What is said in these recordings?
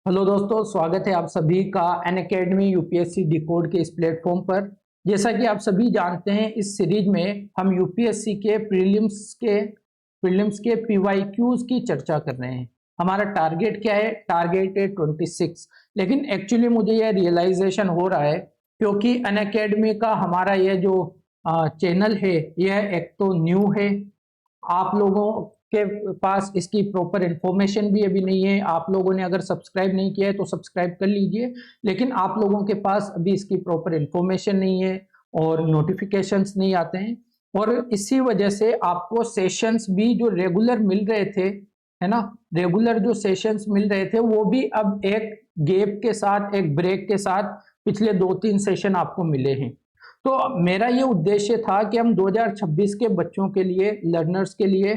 Hello दोस्तों, स्वागत है आप सभी का अनअकैडमी यूपीएससी डिकोड के इस प्लेटफॉर्म पर। जैसा कि आप सभी जानते हैं, इस सीरीज में हम यूपीएससी के प्रीलिम्स के पीवाईक्यूज की चर्चा कर रहे हैं। हमारा टारगेट क्या है? टारगेट है 26। लेकिन एक्चुअली मुझे यह रियलाइजेशन हो रहा है, क्योंकि अनअकैडमी का हमारा यह जो चैनल है, यह एक तो न्यू है। आप लोगों के पास इसकी प्रॉपर इंफॉर्मेशन भी अभी नहीं है। आप लोगों ने अगर सब्सक्राइब नहीं किया है तो सब्सक्राइब कर लीजिए, लेकिन आप लोगों के पास अभी इसकी प्रॉपर इंफॉर्मेशन नहीं है और नोटिफिकेशंस नहीं आते हैं। और इसी वजह से आपको सेशंस भी जो रेगुलर मिल रहे थे, है ना, रेगुलर जो सेशंस मिल रहे थे वो भी अब एक गैप के साथ, एक ब्रेक के साथ पिछले 2-3 सेशन आपको मिले हैं। तो मेरा ये उद्देश्य था कि हम 2026 के बच्चों के लिए, लर्नर्स के लिए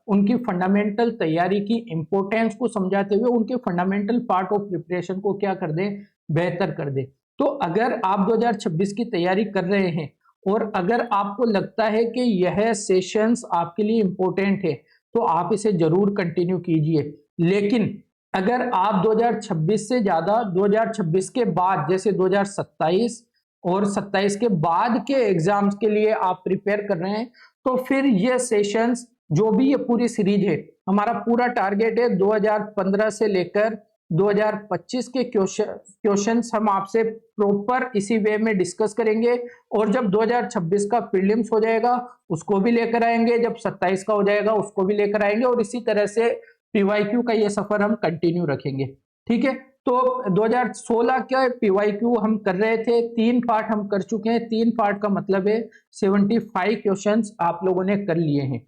उनकी फंडामेंटल तैयारी की इंपॉर्टेंस को समझाते हुए उनके फंडामेंटल पार्ट ऑफ प्रिपरेशन को क्या कर दें, बेहतर कर दें। तो अगर आप 2026 की तैयारी कर रहे हैं और अगर आपको लगता है कि यह सेशंस आपके लिए इंपॉर्टेंट है, तो आप इसे जरूर कंटिन्यू कीजिए। लेकिन अगर आप 2026 से ज्यादा 2026 के बाद, जैसे 2027 और 27 के बाद के एग्जाम्स के लिए आप प्रिपेयर कर रहे हैं, तो फिर ये सेशंस, जो भी ये पूरी सीरीज है, हमारा पूरा टारगेट है 2015 से लेकर 2025 के क्वेश्चंस हम आपसे प्रॉपर इसी वे में डिस्कस करेंगे। और जब 2026 का प्रीलिम्स हो जाएगा उसको भी लेकर आएंगे, जब 27 का हो जाएगा उसको भी लेकर आएंगे, और इसी तरह से पीवाईक्यू का ये सफर हम कंटिन्यू रखेंगे। ठीक है, तो 2016 के पीवाईक्यू हम कर रहे थे, 3 पार्ट हम कर चुके हैं। 3 पार्ट का मतलब है 75 क्वेश्चंस आप लोगों ने कर लिए हैं।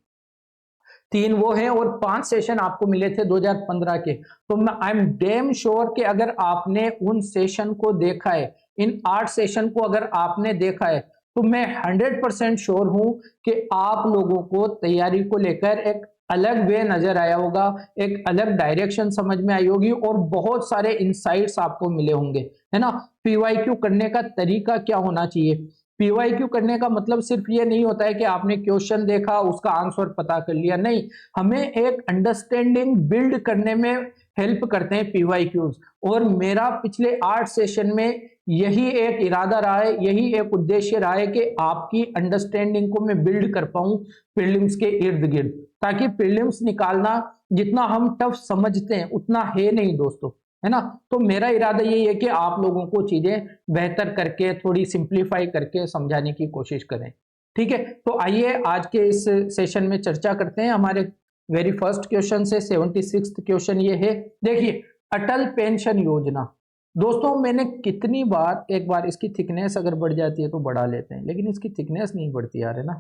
3 वो हैं और 5 सेशन आपको मिले थे 2015 के। तो मैं आई एम डेम श्योर कि अगर आपने उन सेशन को देखा है, इन 8 सेशन को अगर आपने देखा है, तो मैं 100% श्योर हूं कि आप लोगों को तैयारी को लेकर एक अलग वे नजर आया होगा, एक अलग डायरेक्शन समझ में आई होगी और बहुत सारे इंसाइट्स आपको मिले होंगे, है ना। पीवाईक्यू करने का तरीका क्या होना चाहिए? पीवाईक्यू करने का मतलब सिर्फ ये नहीं होता है कि आपने क्वेश्चन देखा, उसका आंसर पता कर लिया। नहीं, हमें एक अंडरस्टैंडिंग बिल्ड करने में हेल्प करते हैं पीवाईक्यूज। और मेरा पिछले 8 सेशन में यही एक इरादा रहा है, यही एक उद्देश्य रहा है कि आपकी अंडरस्टैंडिंग को मैं बिल्ड कर पाऊं प्रीलिम्स के इर्द गिर्द, ताकि प्रीलिम्स निकालना जितना हम टफ समझते हैं उतना है नहीं दोस्तों, है ना। तो मेरा इरादा यही है कि आप लोगों को चीजें बेहतर करके, थोड़ी सिंप्लीफाई करके समझाने की कोशिश करें। ठीक है, तो आइए आज के इस सेशन में चर्चा करते हैं। हमारे वेरी फर्स्ट क्वेश्चन से 76 क्वेश्चन ये है, देखिए, अटल पेंशन योजना। दोस्तों, मैंने कितनी बार, एक बार इसकी थिकनेस अगर बढ़ जाती है तो बढ़ा लेते हैं, लेकिन इसकी थिकनेस नहीं बढ़ती यार, है ना।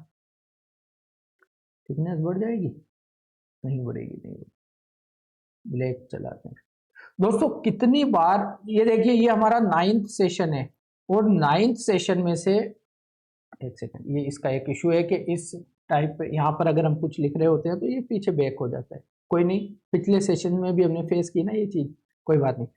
थिकनेस बढ़ जाएगी? नहीं बढ़ेगी, नहीं बढ़ेगी। ब्लैक चलाते हैं दोस्तों। कितनी बार, ये देखिए, ये हमारा 9th सेशन है और 9th सेशन में से, एक सेकंड, ये इसका एक इशू है कि इस टाइप पे यहाँ पर अगर हम कुछ लिख रहे होते हैं तो ये पीछे बैक हो जाता है। कोई नहीं, पिछले सेशन में भी हमने फेस की ना ये चीज, कोई बात नहीं।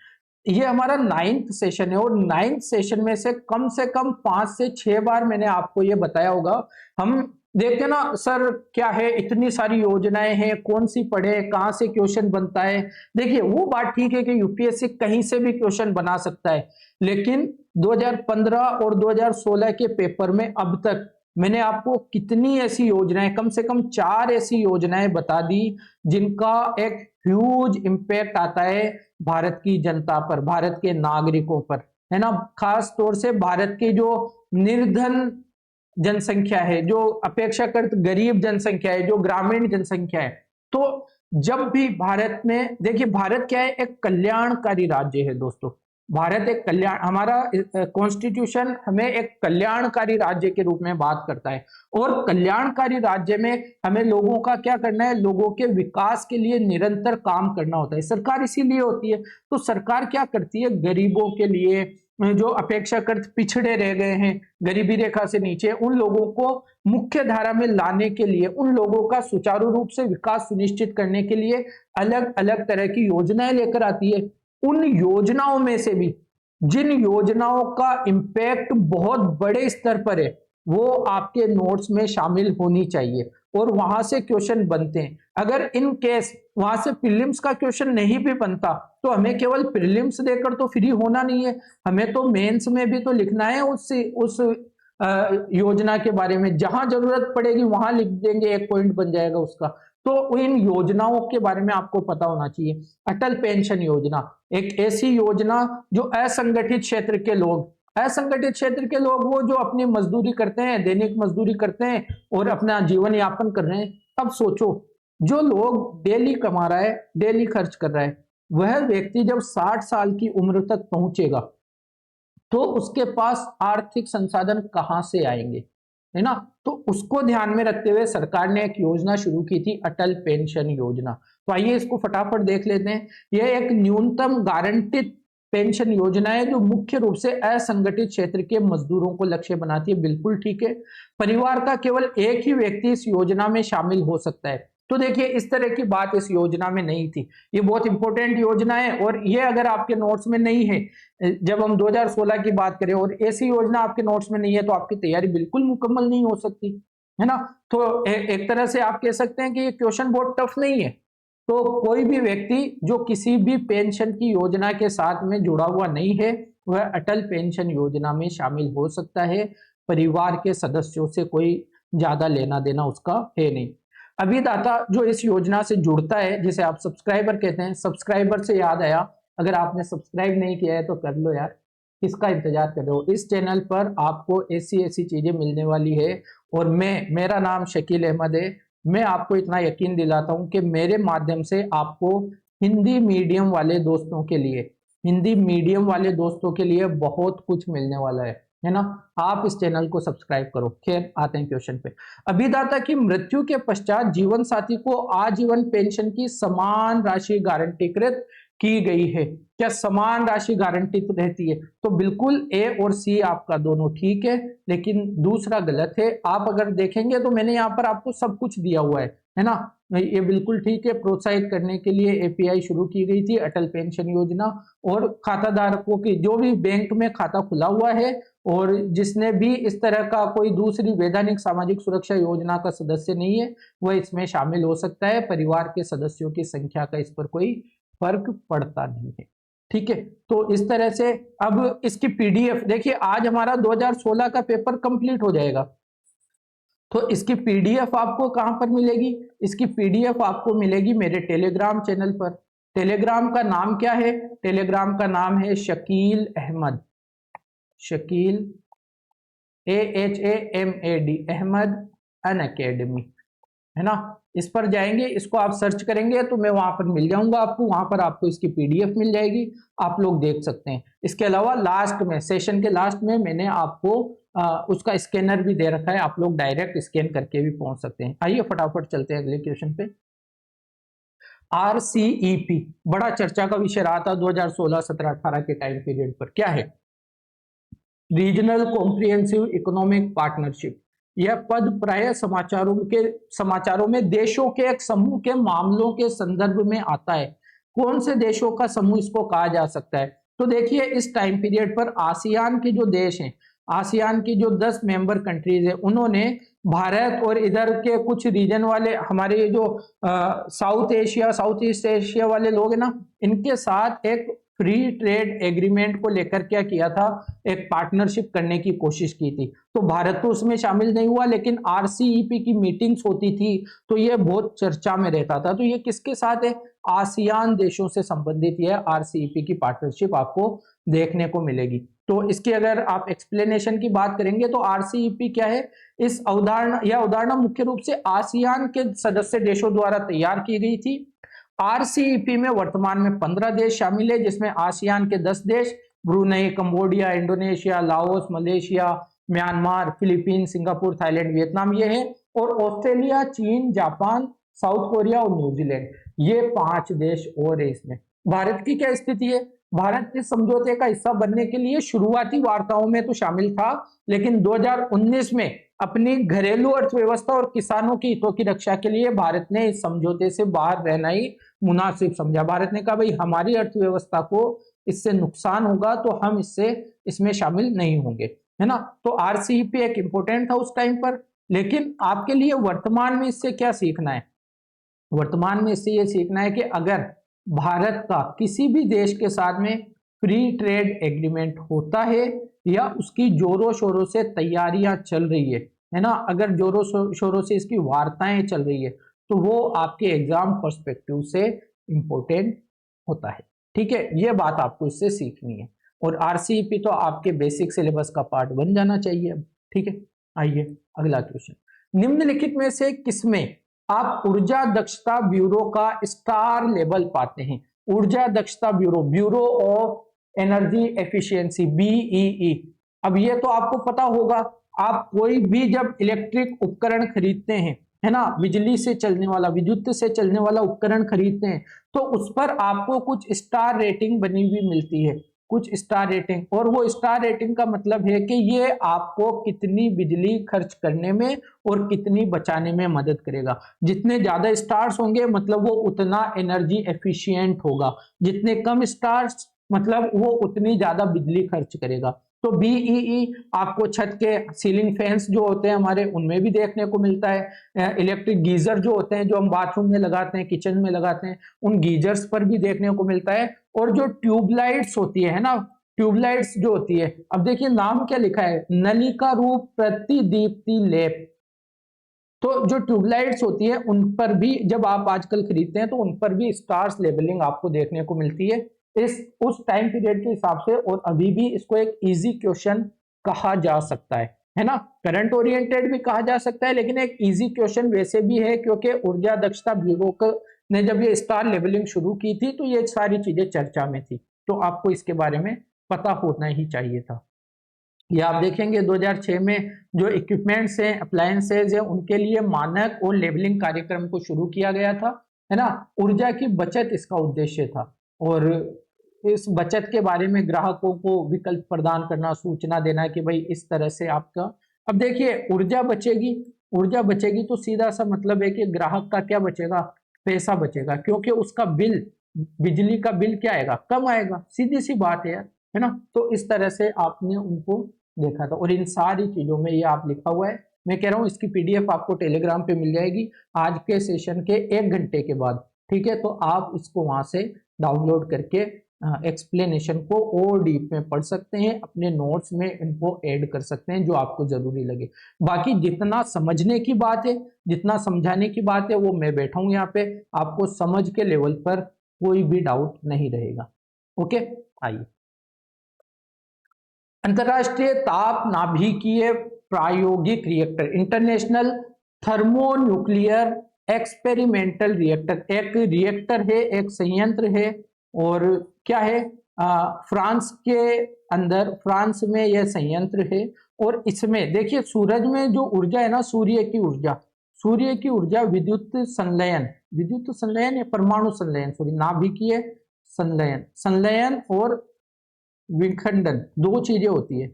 ये हमारा 9th सेशन है और 9th सेशन में से कम 5 से 6 बार मैंने आपको ये बताया होगा। हम देखते ना सर, क्या है, इतनी सारी योजनाएं हैं, कौन सी पढ़े, कहां से क्वेश्चन बनता है। देखिए, वो बात ठीक है कि यूपीएससी कहीं से भी क्वेश्चन बना सकता है, लेकिन 2015 और 2016 के पेपर में अब तक मैंने आपको कितनी ऐसी योजनाएं, कम से कम 4 ऐसी योजनाएं बता दी जिनका एक ह्यूज इंपैक्ट आता है भारत की जनता पर, भारत के नागरिकों पर, है ना। खास तौर से भारत के जो निर्धन जनसंख्या है, जो अपेक्षाकृत गरीब जनसंख्या है, जो ग्रामीण जनसंख्या है। तो जब भी भारत में, देखिए, भारत क्या है, एक कल्याणकारी राज्य है दोस्तों। भारत एक कल्याण, हमारा कॉन्स्टिट्यूशन हमें एक कल्याणकारी राज्य के रूप में बात करता है। और कल्याणकारी राज्य में हमें लोगों का क्या करना है? लोगों के विकास के लिए निरंतर काम करना होता है। सरकार इसीलिए होती है। तो सरकार क्या करती है? गरीबों के लिए, जो अपेक्षाकृत पिछड़े रह गए हैं, गरीबी रेखा से नीचे, उन लोगों को मुख्य धारा में लाने के लिए, उन लोगों का सुचारू रूप से विकास सुनिश्चित करने के लिए अलग अलग तरह की योजनाएं लेकर आती है। उन योजनाओं में से भी जिन योजनाओं का इंपैक्ट बहुत बड़े स्तर पर है, वो आपके नोट्स में शामिल होनी चाहिए। और वहां से क्वेश्चन बनते हैं। अगर इन केस वहां से प्रीलिम्स का क्वेश्चन नहीं भी बनता तो हमें केवल प्रीलिम्स देकर तो फ्री होना नहीं है, हमें तो मेंस में भी तो लिखना है उस योजना के बारे में। जहां जरूरत पड़ेगी वहां लिख देंगे, एक पॉइंट बन जाएगा उसका। तो इन योजनाओं के बारे में आपको पता होना चाहिए। अटल पेंशन योजना एक ऐसी योजना जो असंगठित क्षेत्र के लोग, असंगठित क्षेत्र के लोग वो जो अपनी मजदूरी करते हैं, दैनिक मजदूरी करते हैं और अपना जीवन यापन कर रहे हैं। अब सोचो, जो लोग डेली कमा रहा है, डेली खर्च कर रहा है, वह व्यक्ति जब 60 साल की उम्र तक पहुंचेगा तो उसके पास आर्थिक संसाधन कहां से आएंगे, है ना। तो उसको ध्यान में रखते हुए सरकार ने एक योजना शुरू की थी, अटल पेंशन योजना। तो आइए इसको फटाफट देख लेते हैं। यह एक न्यूनतम गारंटिड पेंशन योजना है जो मुख्य रूप से असंगठित क्षेत्र के मजदूरों को लक्ष्य बनाती है। बिल्कुल ठीक है। परिवार का केवल एक ही व्यक्ति इस योजना में शामिल हो सकता है। तो देखिए, इस तरह की बात इस योजना में नहीं थी। ये बहुत इंपॉर्टेंट योजना है और ये अगर आपके नोट्स में नहीं है, जब हम 2016 की बात करें और ऐसी योजना आपके नोट्स में नहीं है, तो आपकी तैयारी बिल्कुल मुकम्मल नहीं हो सकती, है ना। तो एक तरह से आप कह सकते हैं कि ये क्वेश्चन बहुत टफ नहीं है। तो कोई भी व्यक्ति जो किसी भी पेंशन की योजना के साथ में जुड़ा हुआ नहीं है, वह अटल पेंशन योजना में शामिल हो सकता है। परिवार के सदस्यों से कोई ज्यादा लेना देना उसका है नहीं। अभिदाता जो इस योजना से जुड़ता है, जिसे आप सब्सक्राइबर कहते हैं, सब्सक्राइबर से याद आया, अगर आपने सब्सक्राइब नहीं किया है तो कर लो यार, किसका इंतजार कर रहे हो। इस चैनल पर आपको ऐसी ऐसी चीजें मिलने वाली है। और मेरा नाम शकील अहमद है। मैं आपको इतना यकीन दिलाता हूं कि मेरे माध्यम से आपको हिंदी मीडियम वाले दोस्तों के लिए, हिंदी मीडियम वाले दोस्तों के लिए बहुत कुछ मिलने वाला है ना। आप इस चैनल को सब्सक्राइब करो। खैर, आते हैं क्वेश्चन पे। अभिदाता की मृत्यु के पश्चात जीवन साथी को आजीवन पेंशन की समान राशि गारंटीकृत की गई है। क्या समान राशि गारंटी रहती है? तो बिल्कुल ए और सी आपका दोनों ठीक है, लेकिन दूसरा गलत है। आप अगर देखेंगे तो मैंने यहाँ पर आपको सब कुछ दिया हुआ है ना। ये बिल्कुल ठीक है। प्रोत्साहित करने के लिए एपीआई शुरू की गई थी, अटल पेंशन योजना। और खाता धारकों की, जो भी बैंक में खाता खुला हुआ है और जिसने भी इस तरह का कोई दूसरी वैधानिक सामाजिक सुरक्षा योजना का सदस्य नहीं है, वह इसमें शामिल हो सकता है। परिवार के सदस्यों की संख्या का इस पर कोई फर्क पड़ता नहीं है। ठीक है, तो इस तरह से अब इसकी पीडीएफ देखिए, आज हमारा 2016 का पेपर कंप्लीट हो जाएगा। तो इसकी पीडीएफ आपको कहां पर मिलेगी? इसकी पीडीएफ आपको मिलेगी मेरे टेलीग्राम चैनल पर। टेलीग्राम का नाम क्या है? टेलीग्राम का नाम है शकील अहमद, शकील AHAMAD अहमद अनअकैडमी, है ना। इस पर जाएंगे, इसको आप सर्च करेंगे तो मैं वहां पर मिल जाऊंगा आपको। वहां पर आपको इसकी पीडीएफ मिल जाएगी, आप लोग देख सकते हैं। इसके अलावा लास्ट में, सेशन के लास्ट में मैंने आपको उसका स्कैनर भी दे रखा है, आप लोग डायरेक्ट स्कैन करके भी पहुंच सकते हैं। आइए फटाफट चलते हैं अगले क्वेश्चन पे। RCEP बड़ा चर्चा का विषय रहा था 2016, 17, 18 के टाइम पीरियड पर। क्या है? Regional comprehensive economic partnership. यह पद प्राय समाचारों में देशों के एक समूह के मामलों के संदर्भ में आता है। कौन से देशों का समूह इसको कहा जा सकता है? तो देखिए, इस टाइम पीरियड पर आसियान के जो देश हैं, आसियान की जो 10 मेंबर कंट्रीज है, उन्होंने भारत और इधर के कुछ रीजन वाले, हमारे जो साउथ ईस्ट एशिया वाले लोग हैं ना, इनके साथ एक फ्री ट्रेड एग्रीमेंट को लेकर क्या किया था, एक पार्टनरशिप करने की कोशिश की थी। तो भारत तो उसमें शामिल नहीं हुआ, लेकिन आरसीईपी की मीटिंग्स होती थी तो ये बहुत चर्चा में रहता था। तो ये किसके साथ है? आसियान देशों से संबंधित यह आरसीईपी की पार्टनरशिप आपको देखने को मिलेगी। तो इसकी अगर आप एक्सप्लेनेशन की बात करेंगे तो आरसीईपी क्या है? इस अवधारणा मुख्य रूप से आसियान के सदस्य देशों द्वारा तैयार की गई थी। आरसीईपी में वर्तमान में 15 देश शामिल है, जिसमें आसियान के 10 देश, Brunei, Cambodia, Indonesia, Laos, Malaysia, Myanmar, Philippines, Singapore, Thailand, Vietnam ये है। और ऑस्ट्रेलिया, चीन, जापान, साउथ कोरिया और न्यूजीलैंड, ये 5 देश और है इसमें। भारत की क्या स्थिति है? भारत इस समझौते का हिस्सा बनने के लिए शुरुआती वार्ताओं में तो शामिल था, लेकिन 2019 में अपनी घरेलू अर्थव्यवस्था और किसानों के हितों की रक्षा के लिए भारत ने इस समझौते से बाहर रहना ही मुनासिब समझा। भारत ने कहा, भाई हमारी अर्थव्यवस्था को इससे नुकसान होगा तो हम इसमें शामिल नहीं होंगे, है ना। तो आरसीईपी एक इंपॉर्टेंट था उस टाइम पर, लेकिन आपके लिए वर्तमान में इससे क्या सीखना है? वर्तमान में इससे ये सीखना है कि अगर भारत का किसी भी देश के साथ में फ्री ट्रेड एग्रीमेंट होता है या उसकी जोरों शोरों से तैयारियां चल रही है ना, अगर जोरों शोरों से इसकी वार्ताएं चल रही है, तो वो आपके एग्जाम पर्सपेक्टिव से इंपॉर्टेंट होता है। ठीक है, ये बात आपको इससे सीखनी है। और आरसीईपी तो आपके बेसिक सिलेबस का पार्ट बन जाना चाहिए अब। ठीक है, आइए अगला क्वेश्चन। निम्नलिखित में से किसमें आप ऊर्जा दक्षता ब्यूरो का स्टार लेवल पाते हैं? ऊर्जा दक्षता bureau, bureau of energy efficiency, BEE. अब ये तो आपको पता होगा, आप कोई भी जब इलेक्ट्रिक उपकरण खरीदते हैं, है ना, बिजली से चलने वाला, विद्युत से चलने वाला उपकरण खरीदते हैं, तो उस पर आपको कुछ स्टार रेटिंग बनी हुई मिलती है, कुछ स्टार रेटिंग। और वो स्टार रेटिंग का मतलब है कि ये आपको कितनी बिजली खर्च करने में और कितनी बचाने में मदद करेगा। जितने ज्यादा स्टार्स होंगे मतलब वो उतना एनर्जी एफिशिएंट होगा, जितने कम स्टार्स मतलब वो उतनी ज्यादा बिजली खर्च करेगा। तो बीईई आपको छत के सीलिंग फैंस जो होते हैं हमारे, उनमें भी देखने को मिलता है। इलेक्ट्रिक गीजर जो होते हैं, जो हम बाथरूम में लगाते हैं, किचन में लगाते हैं, उन गीजर्स पर भी देखने को मिलता है। और जो ट्यूबलाइट्स होती है ना, ट्यूबलाइट्स जो होती है, अब देखिए नाम क्या लिखा है, नलिका रूप प्रतिदीप्ति लेप। तो जो ट्यूबलाइट्स होती है उन पर भी जब आप आजकल खरीदते हैं तो उन पर भी स्टार्स लेबलिंग आपको देखने को मिलती है इस उस टाइम पीरियड के हिसाब से। और अभी भी इसको एक इजी क्वेश्चन कहा जा सकता है ना, करंट ओरिएंटेड भी कहा जा सकता है, लेकिन एक इजी क्वेश्चन वैसे भी है क्योंकि ऊर्जा दक्षता ब्यूरो ने जब ये स्टार लेबलिंग शुरू की थी तो ये सारी चीजें चर्चा में थी, तो आपको इसके बारे में पता होना ही चाहिए था। या आप देखेंगे 2006 में जो इक्विपमेंट्स हैं, अप्लायंसेज हैं, उनके लिए मानक और लेबलिंग कार्यक्रम को शुरू किया गया था, है ना। ऊर्जा की बचत इसका उद्देश्य था और इस बचत के बारे में ग्राहकों को विकल्प प्रदान करना, सूचना देना कि भाई इस तरह से आपका। अब देखिए ऊर्जा बचेगी, ऊर्जा बचेगी तो सीधा सा मतलब है कि ग्राहक का क्या बचेगा, पैसा बचेगा, क्योंकि उसका बिल, बिजली का बिल क्या आएगा, कम आएगा, सीधी सी बात है यार, है ना। तो इस तरह से आपने उनको देखा था और इन सारी चीजों में ये आप लिखा हुआ है। मैं कह रहा हूँ इसकी पीडीएफ आपको टेलीग्राम पे मिल जाएगी आज के सेशन के 1 घंटे के बाद। ठीक है, तो आप इसको वहां से डाउनलोड करके एक्सप्लेनेशन को और डीप में पढ़ सकते हैं, अपने नोट्स में इनको ऐड कर सकते हैं जो आपको जरूरी लगे। बाकी जितना समझने की बात है, जितना समझाने की बात है, वो मैं बैठा हूं यहाँ पे, आपको समझ के लेवल पर कोई भी डाउट नहीं रहेगा। ओके, आइए। अंतरराष्ट्रीय ताप नाभिकीय प्रायोगिक reactor, international thermonuclear experimental reactor, एक रिएक्टर है, एक संयंत्र है। और क्या है, फ्रांस के अंदर, फ्रांस में यह संयंत्र है। और इसमें देखिए सूरज में जो ऊर्जा है ना, सूर्य की ऊर्जा, सूर्य की ऊर्जा विद्युत संलयन, विद्युत संलयन या परमाणु संलयन, सॉरी, नाभिकीय संलयन, संलयन और विखंडन, दो चीजें होती है।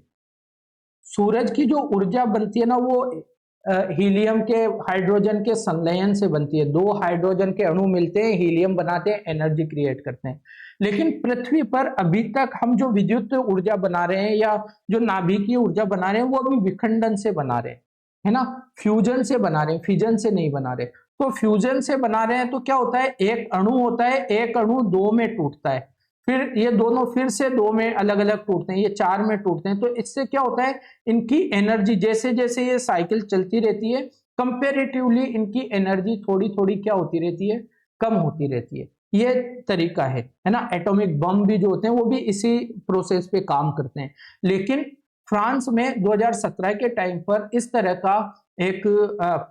सूरज की जो ऊर्जा बनती है ना, वो हीलियम के हाइड्रोजन के संलयन से बनती है। दो हाइड्रोजन के अणु मिलते हैं, हीलियम बनाते हैं, एनर्जी क्रिएट करते हैं। लेकिन पृथ्वी पर अभी तक हम जो विद्युत ऊर्जा बना रहे हैं या जो नाभिकीय ऊर्जा बना रहे हैं, वो अभी विखंडन से बना रहे हैं, है ना, फ्यूजन से बना रहे हैं, फिजन से नहीं बना रहे। तो फ्यूजन से बना रहे हैं तो क्या होता है, एक अणु होता है, एक अणु दो में टूटता है, फिर ये दोनों फिर से दो में अलग अलग टूटते हैं, ये चार में टूटते हैं। तो इससे क्या होता है, इनकी एनर्जी जैसे जैसे ये साइकिल चलती रहती है, कंपेरेटिवली इनकी एनर्जी थोड़ी थोड़ी क्या होती रहती है, कम होती रहती है। ये तरीका है ना। एटॉमिक बम भी जो होते हैं वो भी इसी प्रोसेस पे काम करते हैं। लेकिन फ्रांस में 2017 के टाइम पर इस तरह का एक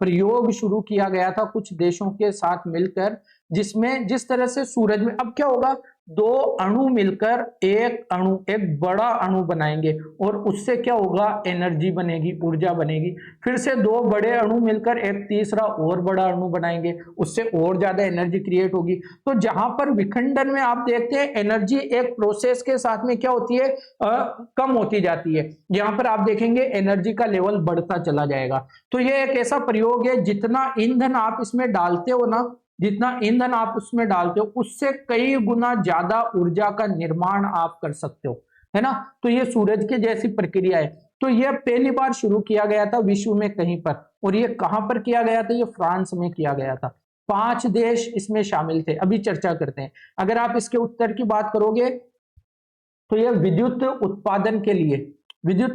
प्रयोग शुरू किया गया था कुछ देशों के साथ मिलकर, जिसमें जिस तरह से सूरज में अब क्या होगा, दो अणु मिलकर एक अणु, एक बड़ा अणु बनाएंगे और उससे क्या होगा, एनर्जी बनेगी, ऊर्जा बनेगी। फिर से दो बड़े अणु मिलकर एक तीसरा और बड़ा अणु बनाएंगे, उससे और ज्यादा एनर्जी क्रिएट होगी। तो जहां पर विखंडन में आप देखते हैं एनर्जी एक प्रोसेस के साथ में क्या होती है, कम होती जाती है। यहाँ पर आप देखेंगे एनर्जी का लेवल बढ़ता चला जाएगा। तो ये एक ऐसा प्रयोग है, जितना ईंधन आप इसमें डालते हो ना, जितना ईंधन आप उसमें डालते हो उससे कई गुना ज्यादा ऊर्जा का निर्माण आप कर सकते हो, है ना। तो ये सूरज के जैसी प्रक्रिया है। तो यह पहली बार शुरू किया गया था विश्व में कहीं पर, और ये कहां पर किया गया था? ये फ्रांस में किया गया था। 5 देश इसमें शामिल थे। अभी चर्चा करते हैं। अगर आप इसके उत्तर की बात करोगे तो यह विद्युत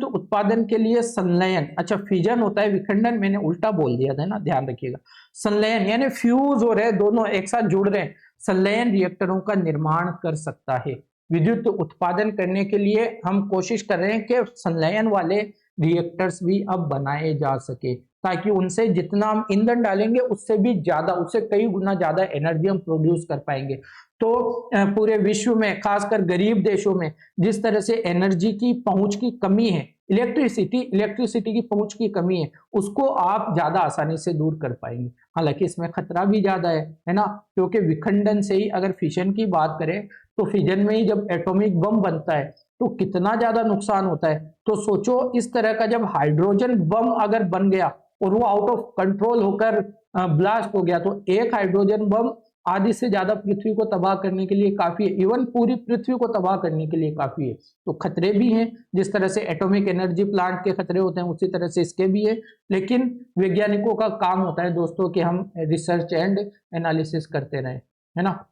उत्पादन के लिए संलयन, अच्छा फिजन होता है, विखंडन मैंने उल्टा बोल दिया था ना, ध्यान रखिएगा। संलयन यानी फ्यूज हो रहे, दोनों एक साथ जुड़ रहे हैं, संलयन रिएक्टरों का निर्माण कर सकता है। विद्युत उत्पादन करने के लिए हम कोशिश कर रहे हैं कि संलयन वाले रिएक्टर्स भी अब बनाए जा सके, ताकि उनसे जितना हम ईंधन डालेंगे उससे भी ज्यादा, उससे कई गुना ज्यादा एनर्जी हम प्रोड्यूस कर पाएंगे। तो पूरे विश्व में, खासकर गरीब देशों में जिस तरह से एनर्जी की पहुंच की कमी है, इलेक्ट्रिसिटी की पहुंच की कमी है, उसको आप ज्यादा आसानी से दूर कर पाएंगे। हालांकि इसमें खतरा भी ज्यादा है ना, क्योंकि विखंडन से ही, अगर फिशन की बात करें तो फिजन में ही जब एटॉमिक बम बनता है तो कितना ज्यादा नुकसान होता है। तो सोचो इस तरह का जब हाइड्रोजन बम अगर बन गया और वो आउट ऑफ कंट्रोल होकर ब्लास्ट हो गया, तो एक हाइड्रोजन बम आधी से ज्यादा पृथ्वी को तबाह करने के लिए काफी है, इवन पूरी पृथ्वी को तबाह करने के लिए काफी है। तो खतरे भी हैं, जिस तरह से एटॉमिक एनर्जी प्लांट के खतरे होते हैं उसी तरह से इसके भी है। लेकिन वैज्ञानिकों का काम होता है दोस्तों कि हम रिसर्च एंड एनालिसिस करते रहें, है ना,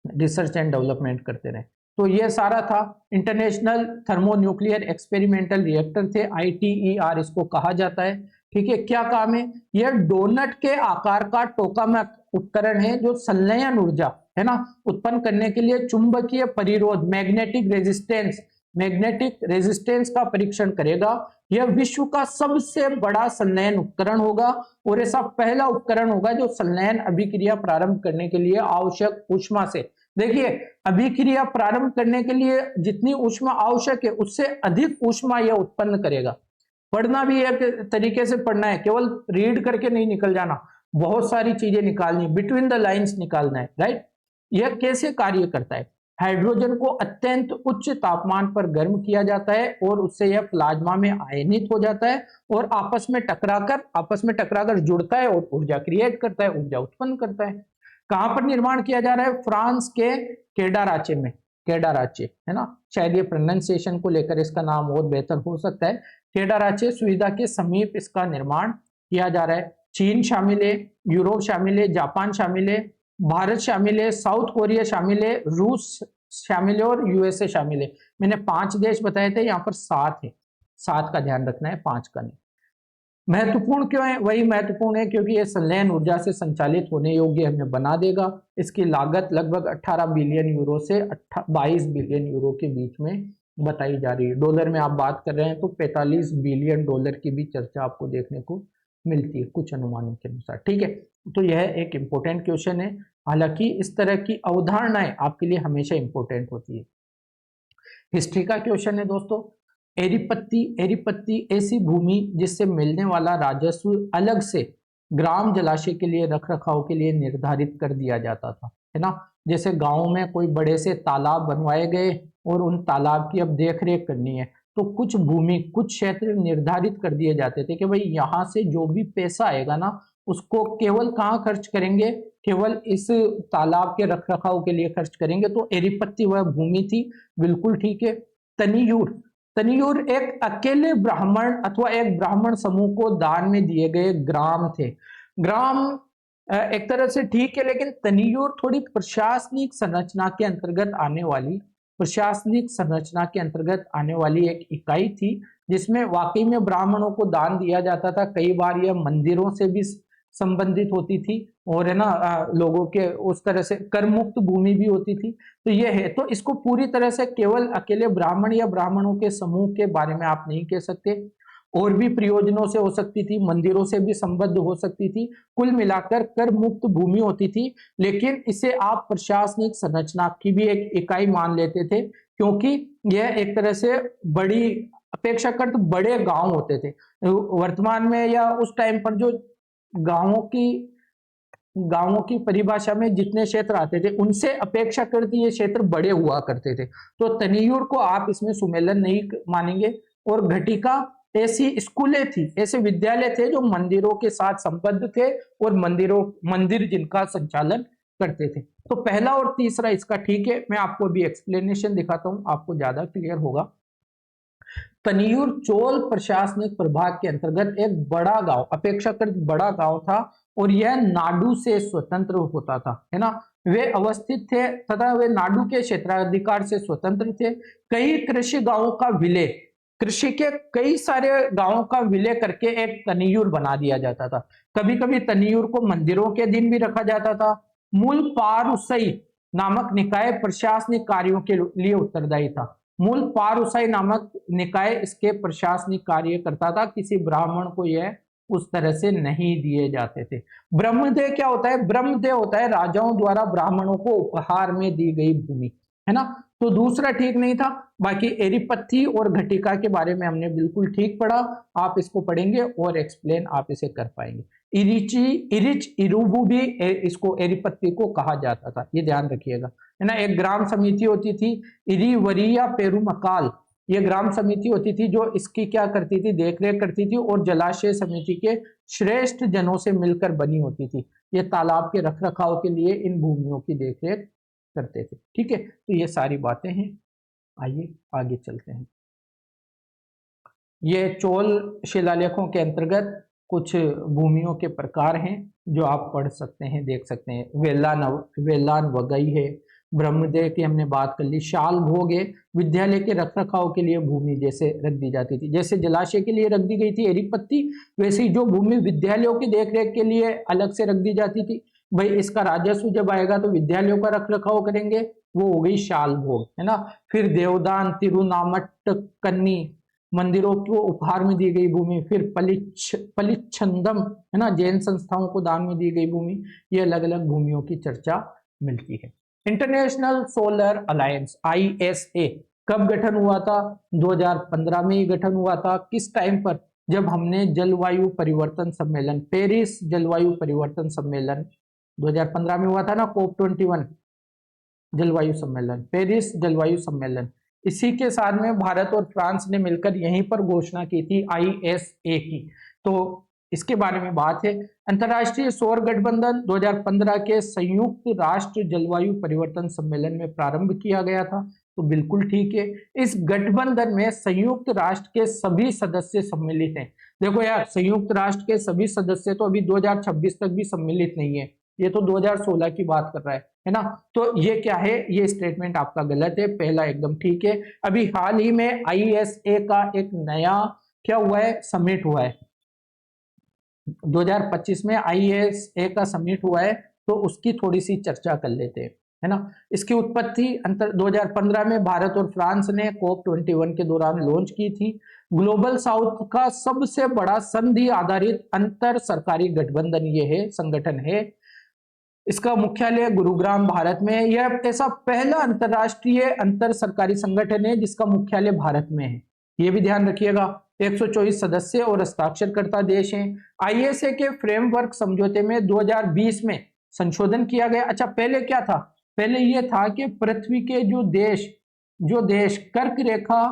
रिसर्च एंड डेवलपमेंट करते रहे। तो ये सारा था। इंटरनेशनल थर्मोन्यूक्लियर एक्सपेरिमेंटल रिएक्टर थे, ITER इसको कहा जाता है। ठीक है, क्या काम है? यह डोनट के आकार का टोकामैक उपकरण है जो संलयन ऊर्जा, है ना, उत्पन्न करने के लिए चुंबकीय परिरोध, मैग्नेटिक रेजिस्टेंस का परीक्षण करेगा। यह विश्व का सबसे बड़ा संलयन उपकरण होगा और ऐसा पहला उपकरण होगा जो संलयन अभिक्रिया प्रारंभ करने के लिए आवश्यक ऊष्मा से, देखिए अभिक्रिया प्रारंभ करने के लिए जितनी ऊष्मा आवश्यक है उससे अधिक ऊष्मा यह उत्पन्न करेगा। पढ़ना भी एक तरीके से पढ़ना है, केवल रीड करके नहीं निकल जाना, बहुत सारी चीजें निकालनी, बिटवीन द लाइंस निकालना है, राइट। यह कैसे कार्य करता है? हाइड्रोजन को अत्यंत उच्च तापमान पर गर्म किया जाता है और उससे यह प्लाज्मा में आयनित हो जाता है और आपस में टकराकर जुड़ता है और ऊर्जा क्रिएट करता है, ऊर्जा उत्पन्न करता है। कहां पर निर्माण किया जा रहा है? फ्रांस के केडाराचे में, केडाराचे, है ना, शायद ये प्रोनाउंसिएशन को लेकर इसका नाम और बेहतर हो सकता है। केडाराचे सुविधा के समीप इसका निर्माण किया जा रहा है। चीन शामिल है, यूरोप शामिल है, जापान शामिल है, भारत शामिल है, साउथ कोरिया शामिल है, रूस शामिल है और USA शामिल है। मैंने 5 देश बताए थे, यहाँ पर 7 है, 7 का ध्यान रखना है, 5 का नहीं। महत्वपूर्ण क्यों है? वही महत्वपूर्ण है क्योंकि यह संलयन ऊर्जा से संचालित होने योग्य हमें बना देगा। इसकी लागत लगभग 18 बिलियन यूरो से 22 बिलियन यूरो के बीच में बताई जा रही है। डॉलर में आप बात कर रहे हैं तो 45 बिलियन डॉलर की भी चर्चा आपको देखने को मिलती है कुछ अनुमानों के अनुसार। ठीक है, तो यह एक इंपॉर्टेंट क्वेश्चन है। हालांकि इस तरह की अवधारणाएं आपके लिए हमेशा इंपॉर्टेंट होती है। हिस्ट्री का क्वेश्चन है दोस्तों। एरीपत्ती ऐसी भूमि जिससे मिलने वाला राजस्व अलग से ग्राम जलाशय के लिए रख रखाव के लिए निर्धारित कर दिया जाता था, है ना। जैसे गांव में कोई बड़े से तालाब बनवाए गए और उन तालाब की अब देख रेख करनी है, तो कुछ भूमि, कुछ क्षेत्र निर्धारित कर दिए जाते थे कि भाई यहाँ से जो भी पैसा आएगा ना उसको केवल कहाँ खर्च करेंगे? केवल इस तालाब के रख रखाव के लिए खर्च करेंगे। तो एरीपत्ती वह भूमि थी, बिल्कुल ठीक है। तनियूर एक अकेले ब्राह्मण अथवा एक ब्राह्मण समूह को दान में दिए गए ग्राम थे। ग्राम एक तरह से ठीक है, लेकिन तनियूर थोड़ी प्रशासनिक संरचना के अंतर्गत आने वाली एक इकाई थी जिसमें वाकई में ब्राह्मणों को दान दिया जाता था। कई बार यह मंदिरों से भी संबंधित होती थी और है ना, लोगों के उस तरह से कर मुक्त भूमि भी होती थी। तो ये है, तो इसको पूरी तरह से केवल अकेले ब्राह्मण या ब्राह्मणों के समूह के बारे में आप नहीं कह सकते, और भी प्रयोजनों से हो सकती थी, मंदिरों से भी संबद्ध हो सकती थी। कुल मिलाकर कर मुक्त भूमि होती थी, लेकिन इसे आप प्रशासनिक संरचना की भी एक इकाई मान लेते थे, क्योंकि यह एक तरह से बड़ी, अपेक्षाकृत बड़े गांव होते थे। वर्तमान में या उस टाइम पर जो गांवों की परिभाषा में जितने क्षेत्र आते थे उनसे अपेक्षाकृत ये क्षेत्र बड़े हुआ करते थे। तो तनियूर को आप इसमें सुमेलन नहीं मानेंगे। और घटिका ऐसी स्कूलें थी, ऐसे विद्यालय थे जो मंदिरों के साथ संबद्ध थे और मंदिर जिनका संचालन करते थे। तो पहला और तीसरा इसका ठीक है। मैं आपको अभी एक्सप्लेनेशन दिखाता हूं, आपको ज्यादा क्लियर होगा। तनियूर चोल प्रशासनिक प्रभाग के अंतर्गत एक बड़ा गांव, अपेक्षाकृत बड़ा गांव था और यह नाडु से स्वतंत्र होता था, है ना। वे अवस्थित थे तथा वे नाडु के क्षेत्राधिकार से स्वतंत्र थे। कई कृषि गांवों का विलय, कृषि के कई सारे गांवों का विलय करके एक तनियूर बना दिया जाता था। कभी कभी तनियूर को मंदिरों के दिन भी रखा जाता था। मूल पारुसई नामक निकाय प्रशासनिक कार्यों के लिए उत्तरदायी था। मूल पारुसई नामक निकाय इसके प्रशासनिक कार्य करता था, किसी ब्राह्मण को यह उस तरह से नहीं दिए जाते थे। ब्रह्मदेव क्या होता है? ब्रह्मदेव होता है राजाओं द्वारा ब्राह्मणों को उपहार में दी गई भूमि, है ना। तो दूसरा ठीक नहीं था। बाकी एरिपत्थी और घटिका के बारे में हमने बिल्कुल ठीक पढ़ा, आप इसको पढ़ेंगे और एक्सप्लेन आप इसे कर पाएंगे। इरिच इरुबु भी इसको एरिपत्थी को कहा जाता था, ये ध्यान रखिएगा, है ना। एक ग्राम समिति होती थी इरीवरिया पेरुमकाल, ये ग्राम समिति होती थी जो इसकी क्या करती थी? देखरेख करती थी और जलाशय समिति के श्रेष्ठ जनों से मिलकर बनी होती थी। ये तालाब के रखरखाव के लिए इन भूमियों की देखरेख करते थे, ठीक है। तो ये सारी बातें हैं, आइए आगे चलते हैं। ये चोल शिलालेखों के अंतर्गत कुछ भूमियों के प्रकार हैं जो आप पढ़ सकते हैं, देख सकते हैं। वेलान वगई है, ब्रह्मदेव की हमने बात कर ली। शाल भोग है, विद्यालय के रखरखाव के लिए भूमि जैसे रख दी जाती थी, जैसे जलाशय के लिए रख दी गई थी एरिपत्थी, वैसे ही जो भूमि विद्यालयों की देखरेख के लिए अलग से रख दी जाती थी, भाई इसका राजस्व जब आएगा तो विद्यालयों का रखरखाव करेंगे, वो हो गई शाल भोग, है ना। फिर देवदान, तिरुनामट्टकन्नी, मंदिरों को उपहार में दी गई भूमि। फिर पलिच्छंदम, है ना, जैन संस्थाओं को दान में दी गई भूमि। ये अलग अलग भूमियों की चर्चा मिलती है। इंटरनेशनल सोलर अलायंस ISA कब गठन हुआ था? 2015 में ही गठन हुआ था। किस टाइम पर? जब हमने जलवायु परिवर्तन सम्मेलन, पेरिस जलवायु परिवर्तन सम्मेलन 2015 में हुआ था ना, COP21 जलवायु सम्मेलन, पेरिस जलवायु सम्मेलन, इसी के साथ में भारत और फ्रांस ने मिलकर यहीं पर घोषणा की थी ISA की। तो इसके बारे में बात है। अंतर्राष्ट्रीय सौर गठबंधन 2015 के संयुक्त राष्ट्र जलवायु परिवर्तन सम्मेलन में प्रारंभ किया गया था, तो बिल्कुल ठीक है। इस गठबंधन में संयुक्त राष्ट्र के सभी सदस्य सम्मिलित हैं। देखो यार, संयुक्त राष्ट्र के सभी सदस्य तो अभी 2026 तक भी सम्मिलित नहीं है, ये तो 2016 की बात कर रहा है ना। तो ये क्या है? ये स्टेटमेंट आपका गलत है, पहला एकदम ठीक है। अभी हाल ही में ISA का एक नया क्या हुआ है? समिट हुआ है 2025 में, ISA का समिट हुआ है, तो उसकी थोड़ी सी चर्चा कर लेते हैं, है ना। इसकी उत्पत्ति 2015 में भारत और फ्रांस ने COP21 के दौरान लॉन्च की थी। ग्लोबल साउथ का सबसे बड़ा संधि आधारित अंतर सरकारी गठबंधन ये है, संगठन है। इसका मुख्यालय गुरुग्राम भारत में है। यह ऐसा पहला अंतरराष्ट्रीय अंतर सरकारी संगठन है जिसका मुख्यालय भारत में है, ये भी ध्यान रखिएगा। 124 सदस्य और हस्ताक्षरकर्ता देश हैं। ISA के फ्रेमवर्क समझौते में 2020 में संशोधन किया गया। अच्छा, पहले क्या था? पहले यह था कि पृथ्वी के जो देश कर्क रेखा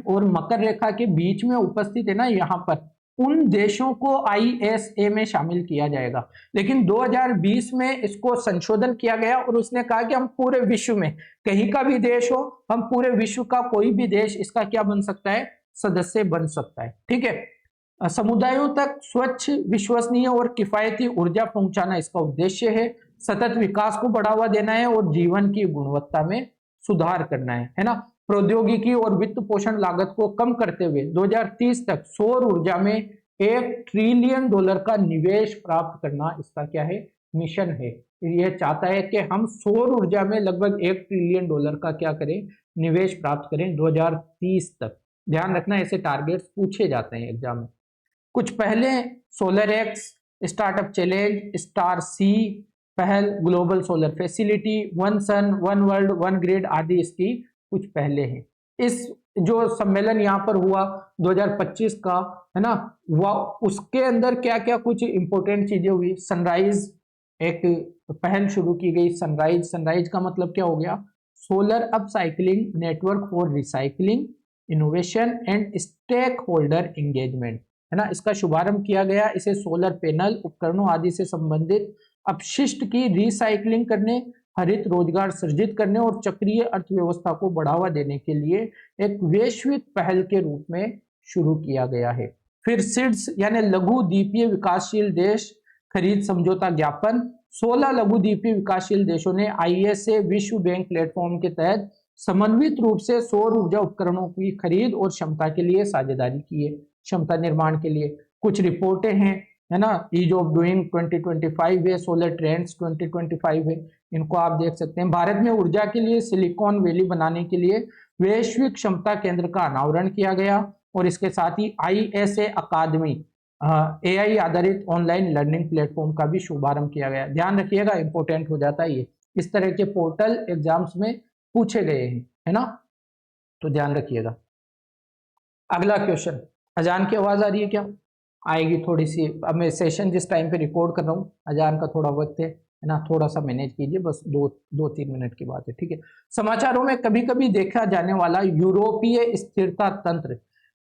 और मकर रेखा के बीच में उपस्थित है ना, यहाँ पर उन देशों को ISA में शामिल किया जाएगा। लेकिन 2020 में इसको संशोधन किया गया और उसने कहा कि हम पूरे विश्व में कहीं का भी देश हो, हम पूरे विश्व का कोई भी देश इसका क्या बन सकता है? सदस्य बन सकता है, ठीक है। समुदायों तक स्वच्छ, विश्वसनीय और किफायती ऊर्जा पहुंचाना इसका उद्देश्य है। सतत विकास को बढ़ावा देना है और जीवन की गुणवत्ता में सुधार करना है ना। प्रौद्योगिकी और वित्त पोषण लागत को कम करते हुए 2030 तक सौर ऊर्जा में $1 ट्रिलियन का निवेश प्राप्त करना इसका क्या है? मिशन है। यह चाहता है कि हम सौर ऊर्जा में लगभग $1 ट्रिलियन का क्या करें? निवेश प्राप्त करें 2030 तक। ध्यान रखना, ऐसे टारगेट्स पूछे जाते हैं एग्जाम में। कुछ पहले solar X, startup challenge, star C पहल, global solar facility, one sun, one world, one grid आदि इसकी कुछ पहले हैं। इस जो सम्मेलन यहाँ पर हुआ 2025 का, है ना, वह उसके अंदर क्या क्या कुछ इंपॉर्टेंट चीजें हुई। सनराइज एक पहल शुरू की गई। सनराइज का मतलब क्या हो गया? Solar upcycling network for recycling, innovation and stakeholder engagement, है ना। इसका शुभारंभ किया गया। इसे सोलर पैनल, उपकरणों आदि से संबंधित अपशिष्ट की रिसाइकलिंग करने, हरित रोजगार सृजित करने और चक्रीय अर्थव्यवस्था को बढ़ावा देने के लिए एक वैश्विक पहल के रूप में शुरू किया गया है। फिर सिड्स यानी लघु द्वीपीय विकासशील देश खरीद समझौता ज्ञापन, 16 लघु द्वीपीय विकासशील देशों ने ISA विश्व बैंक प्लेटफॉर्म के तहत समन्वित रूप से सौर ऊर्जा उपकरणों की खरीद और क्षमता के लिए साझेदारी की है, क्षमता निर्माण के लिए। कुछ रिपोर्टें हैं, है ना, ईज ऑफ डूइंग 2025 है, सोलर ट्रेंड्स 2025 है, इनको आप देख सकते हैं। भारत में ऊर्जा के लिए सिलिकॉन वैली बनाने के लिए वैश्विक क्षमता केंद्र का अनावरण किया गया और इसके साथ ही ISA अकादमी AI आधारित ऑनलाइन लर्निंग प्लेटफॉर्म का भी शुभारंभ किया गया। ध्यान रखिएगा, इंपॉर्टेंट हो जाता है ये, इस तरह के पोर्टल एग्जाम्स में पूछे गए हैं, है ना, तो ध्यान रखिएगा। अगला क्वेश्चन, अजान की आवाज आ रही है क्या? आएगी थोड़ी सी। अब मैं सेशन जिस टाइम पे रिकॉर्ड कर रहा हूँ, अजान का थोड़ा वक्त है ना, थोड़ा सा मैनेज कीजिए, बस 2-3 मिनट की बात है, ठीक है। समाचारों में कभी कभी देखा जाने वाला यूरोपीय स्थिरता तंत्र,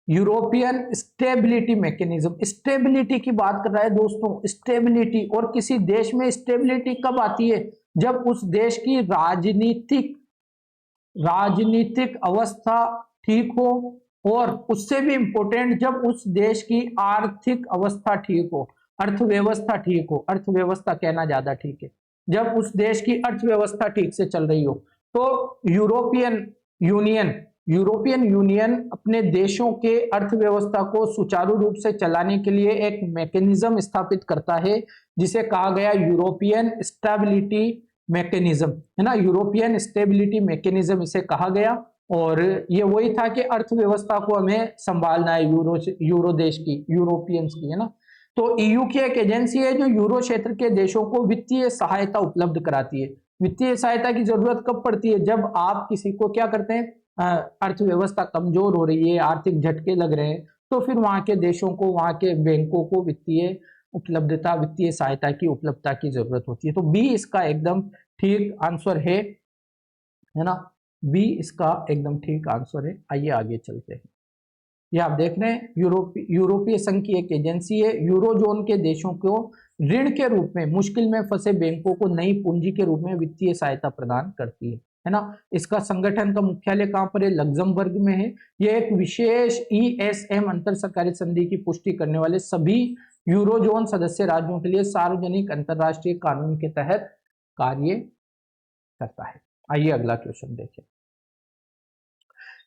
यूरोपियन स्टेबिलिटी मैकेनिज्म, स्टेबिलिटी की बात कर रहा है दोस्तों, स्टेबिलिटी। और किसी देश में स्टेबिलिटी कब आती है? जब उस देश की राजनीतिक अवस्था ठीक हो, और उससे भी इंपॉर्टेंट जब उस देश की आर्थिक अवस्था ठीक हो, अर्थव्यवस्था ठीक हो, अर्थव्यवस्था कहना ज्यादा ठीक है, जब उस देश की अर्थव्यवस्था ठीक से चल रही हो। तो यूरोपियन यूनियन अपने देशों के अर्थव्यवस्था को सुचारू रूप से चलाने के लिए एक मैकेनिज्म स्थापित करता है जिसे कहा गया यूरोपियन स्टेबिलिटी मैकेनिज्म, है ना, यूरोपियन स्टेबिलिटी मैकेनिज्म इसे कहा गया। और ये वही था कि अर्थव्यवस्था को हमें संभालना है यूरो देश की, यूरोपियंस की, है ना। तो EU की एक एजेंसी है जो यूरो क्षेत्र के देशों को वित्तीय सहायता उपलब्ध कराती है। वित्तीय सहायता की जरूरत कब पड़ती है? जब आप किसी को क्या करते हैं, अर्थव्यवस्था कमजोर हो रही है, आर्थिक झटके लग रहे हैं, तो फिर वहां के देशों को, वहां के बैंकों को वित्तीय उपलब्धता, वित्तीय सहायता की उपलब्धता की जरूरत होती है। तो बी इसका एकदम ठीक आंसर है ना, बी इसका एकदम ठीक आंसर है। आइए आगे चलते हैं। ये आप देख रहे हैं, यूरोपीय संघ की एक एजेंसी है, यूरोजोन के देशों को ऋण के रूप में मुश्किल में फंसे बैंकों को नई पूंजी के रूप में वित्तीय सहायता प्रदान करती है ना। इसका संगठन का मुख्यालय कहां पर है? लग्जमबर्ग में है। यह एक विशेष ESM अंतर सरकारी संधि की पुष्टि करने वाले सभी यूरोजोन सदस्य राज्यों के लिए सार्वजनिक अंतरराष्ट्रीय कानून के तहत कार्य करता है। आइए अगला क्वेश्चन देखें।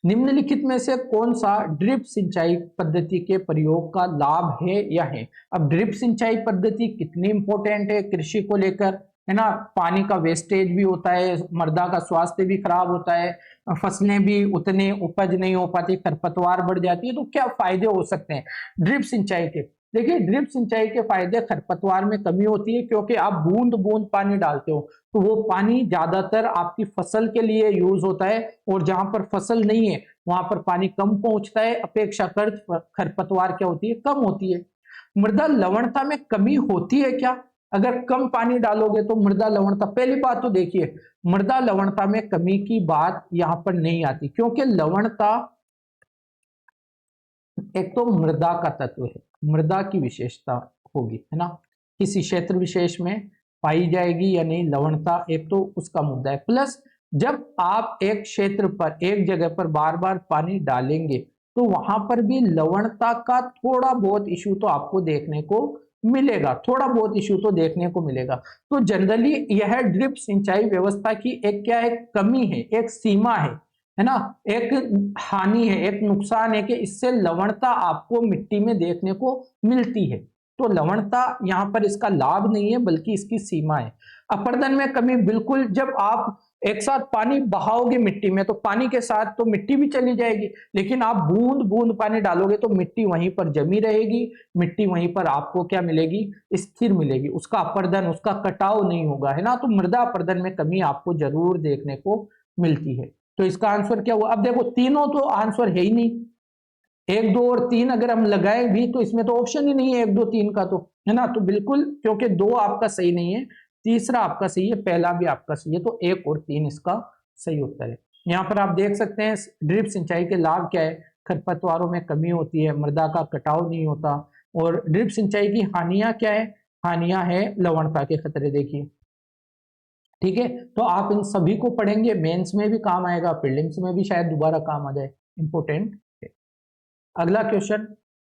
निम्नलिखित में से कौन सा ड्रिप सिंचाई पद्धति के प्रयोग का लाभ है या है? अब ड्रिप सिंचाई पद्धति कितनी इंपॉर्टेंट है कृषि को लेकर, है ना। पानी का वेस्टेज भी होता है, मृदा का स्वास्थ्य भी खराब होता है, फसलें भी उतने उपज नहीं हो पाती, खरपतवार बढ़ जाती है। तो क्या फायदे हो सकते हैं ड्रिप सिंचाई के? देखिए, ड्रिप सिंचाई के फायदे, खरपतवार में कमी होती है क्योंकि आप बूंद बूंद पानी डालते हो, तो वो पानी ज्यादातर आपकी फसल के लिए यूज होता है, और जहां पर फसल नहीं है वहां पर पानी कम पहुंचता है, अपेक्षाकृत खरपतवार क्या होती है, कम होती है। मृदा लवणता में कमी होती है क्या? अगर कम पानी डालोगे तो मृदा लवणता, पहली बात तो देखिए, मृदा लवणता में कमी की बात यहां पर नहीं आती, क्योंकि लवणता एक तो मृदा का तत्व है, मृदा की विशेषता होगी, है ना, किसी क्षेत्र विशेष में पाई जाएगी या नहीं लवणता, एक तो उसका मुद्दा है। प्लस जब आप एक क्षेत्र पर, एक जगह पर बार बार पानी डालेंगे तो वहां पर भी लवणता का थोड़ा बहुत इश्यू तो आपको देखने को मिलेगा, थोड़ा बहुत इश्यू तो देखने को मिलेगा। तो जनरली यह ड्रिप सिंचाई व्यवस्था की एक क्या है, कमी है, एक सीमा है ना, एक हानि है, एक नुकसान है कि इससे लवणता आपको मिट्टी में देखने को मिलती है। तो लवणता यहाँ पर इसका लाभ नहीं है बल्कि इसकी सीमा है। अपर्दन में कमी, बिल्कुल, जब आप एक साथ पानी बहाओगे मिट्टी में तो पानी के साथ तो मिट्टी भी चली जाएगी, लेकिन आप बूंद बूंद पानी डालोगे तो मिट्टी वहीं पर जमी रहेगी, मिट्टी वहीं पर आपको क्या मिलेगी, स्थिर मिलेगी, उसका अपर्दन, उसका कटाव नहीं होगा, है ना। तो मृदा अपर्दन में कमी आपको जरूर देखने को मिलती है। तो इसका आंसर क्या हुआ? अब देखो, तीनों तो आंसर है ही नहीं, 1, 2 और 3 अगर हम लगाए भी तो इसमें तो ऑप्शन ही नहीं है 1, 2, 3 का, तो है ना। तो बिल्कुल, क्योंकि 2 आपका सही नहीं है, तीसरा आपका सही है, पहला भी आपका सही है, तो 1 और 3 इसका सही उत्तर है। यहाँ पर आप देख सकते हैं ड्रिप सिंचाई के लाभ क्या है, खरपतवारों में कमी होती है, मृदा का कटाव नहीं होता। और ड्रिप सिंचाई की हानियां क्या है? हानियां है लवणता के खतरे। देखिए, ठीक है, तो आप इन सभी को पढ़ेंगे, मेंस में भी काम आएगा, प्रीलिम्स में भी शायद दोबारा काम आ जाए, इंपॉर्टेंट है। अगला क्वेश्चन,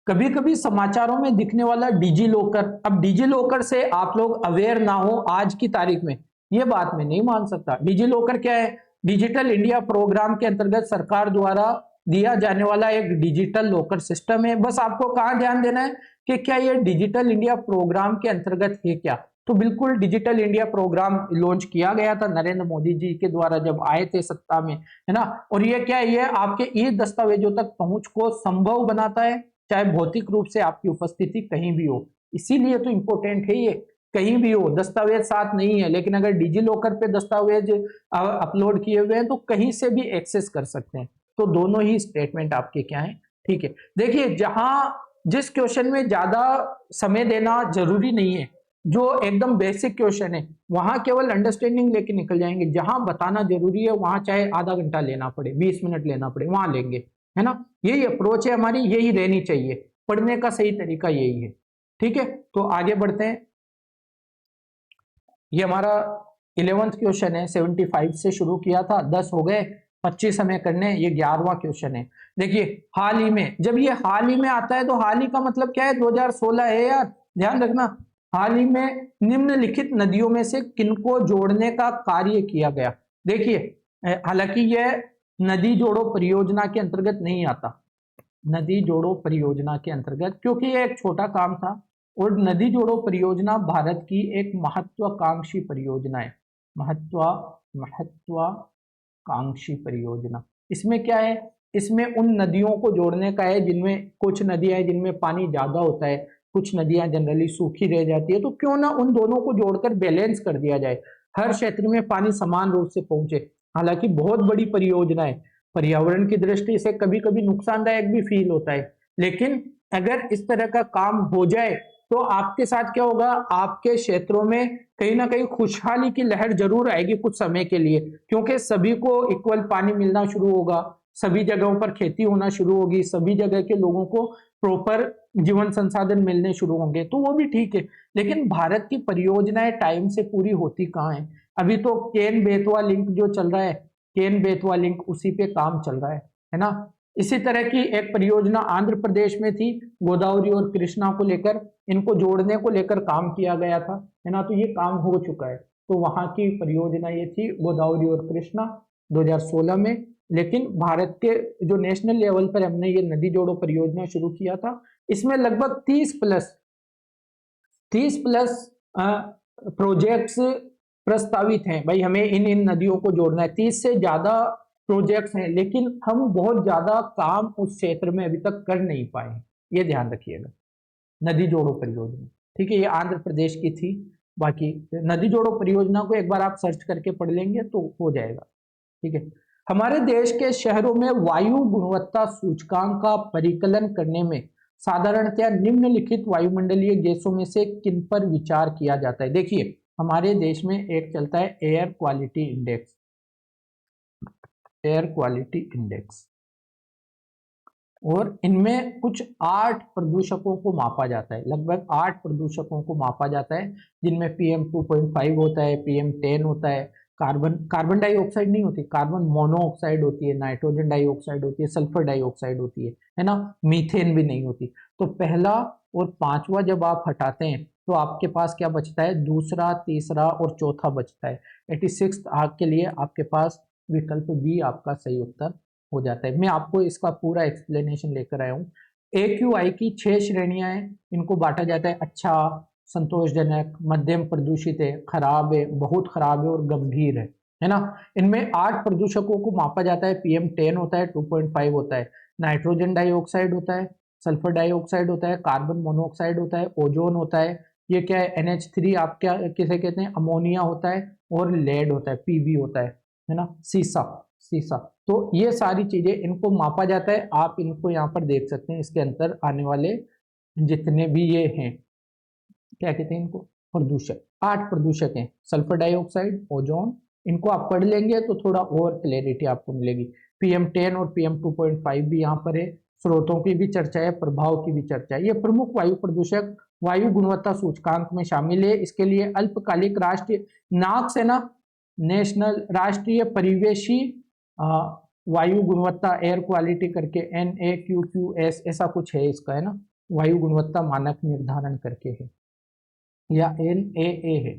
कभी कभी समाचारों में दिखने वाला डिजी लॉकर, अब डिजी लॉकर से आप लोग अवेयर ना हो आज की तारीख में, ये बात मैं नहीं मान सकता। डिजी लॉकर क्या है? डिजिटल इंडिया प्रोग्राम के अंतर्गत सरकार द्वारा दिया जाने वाला एक डिजिटल लॉकर सिस्टम है। बस आपको कहाँ ध्यान देना है कि क्या ये डिजिटल इंडिया प्रोग्राम के अंतर्गत है क्या? तो बिल्कुल डिजिटल इंडिया प्रोग्राम लॉन्च किया गया था नरेंद्र मोदी जी के द्वारा जब आए थे सत्ता में, है ना। और ये क्या है? ये आपके ई दस्तावेजों तक पहुंच को संभव बनाता है, चाहे भौतिक रूप से आपकी उपस्थिति कहीं भी हो। इसीलिए तो इंपॉर्टेंट है ये, कहीं भी हो, दस्तावेज साथ नहीं है, लेकिन अगर डिजी लॉकर पे दस्तावेज अपलोड किए हुए हैं तो कहीं से भी एक्सेस कर सकते हैं। तो दोनों ही स्टेटमेंट आपके क्या है, ठीक है। देखिए, जहां जिस क्वेश्चन में ज्यादा समय देना जरूरी नहीं है, जो एकदम बेसिक क्वेश्चन है, वहां केवल अंडरस्टैंडिंग लेके निकल जाएंगे। जहां बताना जरूरी है वहां चाहे आधा घंटा लेना पड़े, 20 मिनट लेना पड़े, वहां लेंगे, है ना। यही अप्रोच है हमारी, यही रहनी चाहिए, पढ़ने का सही तरीका यही है, ठीक है। तो आगे बढ़ते हैं। ये हमारा 11वां क्वेश्चन है, 75 से शुरू किया था, 10 हो गए, 25 हमें करने, ये 11वां क्वेश्चन है। देखिए, हाल ही में, जब ये हाल ही में आता है तो हाल ही का मतलब क्या है? 2016 है यार, ध्यान रखना। हाल ही में निम्नलिखित नदियों में से किनको जोड़ने का कार्य किया गया? देखिए, हालांकि यह नदी जोड़ो परियोजना के अंतर्गत नहीं आता, नदी जोड़ो परियोजना के अंतर्गत, क्योंकि यह एक छोटा काम था। और नदी जोड़ो परियोजना भारत की एक महत्वाकांक्षी परियोजना है, महत्वाकांक्षी परियोजना। इसमें क्या है? इसमें उन नदियों को जोड़ने का है जिनमें कुछ नदियां हैं जिनमें पानी ज्यादा होता है, कुछ नदियां जनरली सूखी रह जाती है। तो क्यों ना उन दोनों को जोड़कर बैलेंस कर दिया जाए, हर क्षेत्र में पानी समान रूप से पहुंचे। हालांकि बहुत बड़ी परियोजना है, पर्यावरण की दृष्टि से कभी कभी नुकसानदायक भी फील होता है, लेकिन अगर इस तरह का काम हो जाए तो आपके साथ क्या होगा? आपके क्षेत्रों में कहीं ना कहीं खुशहाली की लहर जरूर आएगी कुछ समय के लिए, क्योंकि सभी को इक्वल पानी मिलना शुरू होगा, सभी जगहों पर खेती होना शुरू होगी, सभी जगह के लोगों को प्रॉपर जीवन संसाधन मिलने शुरू होंगे, तो वो भी ठीक है। लेकिन भारत की परियोजनाएं टाइम से पूरी होती कहाँ है? अभी तो केन बेतवा लिंक जो चल रहा है, केन बेतवा लिंक, उसी पे काम चल रहा है ना। इसी तरह की एक परियोजना आंध्र प्रदेश में थी, गोदावरी और कृष्णा को लेकर, इनको जोड़ने को लेकर काम किया गया था, है ना। तो ये काम हो चुका है। तो वहां की परियोजना ये थी गोदावरी और कृष्णा, 2016 में। लेकिन भारत के जो नेशनल लेवल पर हमने ये नदी जोड़ो परियोजना शुरू किया था, इसमें लगभग 30 प्लस प्रोजेक्ट्स प्रस्तावित हैं। भाई हमें इन इन नदियों को जोड़ना है, 30 से ज्यादा प्रोजेक्ट्स हैं, लेकिन हम बहुत ज्यादा काम उस क्षेत्र में अभी तक कर नहीं पाए, ये ध्यान रखिएगा। नदी जोड़ो परियोजना, ठीक है, ये आंध्र प्रदेश की थी। बाकी नदी जोड़ो परियोजना को एक बार आप सर्च करके पढ़ लेंगे तो हो जाएगा, ठीक है। हमारे देश के शहरों में वायु गुणवत्ता सूचकांक का परिकलन करने में साधारणतया निम्नलिखित वायुमंडलीय गैसों में से किन पर विचार किया जाता है? देखिए, हमारे देश में एक चलता है air quality index, air quality index, और इनमें कुछ 8 प्रदूषकों को मापा जाता है, लगभग 8 प्रदूषकों को मापा जाता है, जिनमें PM 2.5 होता है, PM 10 होता है, कार्बन डाइऑक्साइड नहीं होती, कार्बन मोनोऑक्साइड होती है, नाइट्रोजन डाइऑक्साइड होती है, सल्फर डाइऑक्साइड होती है ना, मीथेन भी नहीं होती। तो पहला और 5वां जब आप हटाते हैं तो आपके पास क्या बचता है? दूसरा, तीसरा और चौथा बचता है। 86 आग के लिए आपके पास विकल्प बी आपका सही उत्तर हो जाता है। मैं आपको इसका पूरा एक्सप्लेनेशन लेकर आया हूँ। AQI की 6 श्रेणियां हैं, इनको बांटा जाता है अच्छा, संतोषजनक, मध्यम प्रदूषित है, खराब है, बहुत खराब है और गंभीर है ना। इनमें 8 प्रदूषकों को मापा जाता है। PM 10 होता है, 2.5 होता है, नाइट्रोजन डाइऑक्साइड होता है, सल्फर डाइऑक्साइड होता है, कार्बन मोनोऑक्साइड होता है, ओजोन होता है, ये क्या है, NH3 आप क्या किसे कहते हैं, अमोनिया होता है, और लेड होता है, PB होता है ना, सीसा, सीसा। तो ये सारी चीजें इनको मापा जाता है। आप इनको यहाँ पर देख सकते हैं, इसके अंदर आने वाले जितने भी ये हैं, क्या कहते हैं इनको, प्रदूषक, 8 प्रदूषक हैं, सल्फर डाइऑक्साइड, ओजोन। इनको आप पढ़ लेंगे तो थोड़ा और क्लैरिटी आपको मिलेगी। PM 10 और PM 2.5 भी यहाँ पर है। स्रोतों की भी चर्चा है, प्रभाव की भी चर्चा है। ये प्रमुख वायु प्रदूषक वायु गुणवत्ता सूचकांक में शामिल है। इसके लिए अल्पकालिक राष्ट्रीय नाक से ना नेशनल राष्ट्रीय परिवेशी वायु गुणवत्ता एयर क्वालिटी करके NAQQS ऐसा कुछ है इसका, है ना, वायु गुणवत्ता मानक निर्धारण करके है, या NAA है,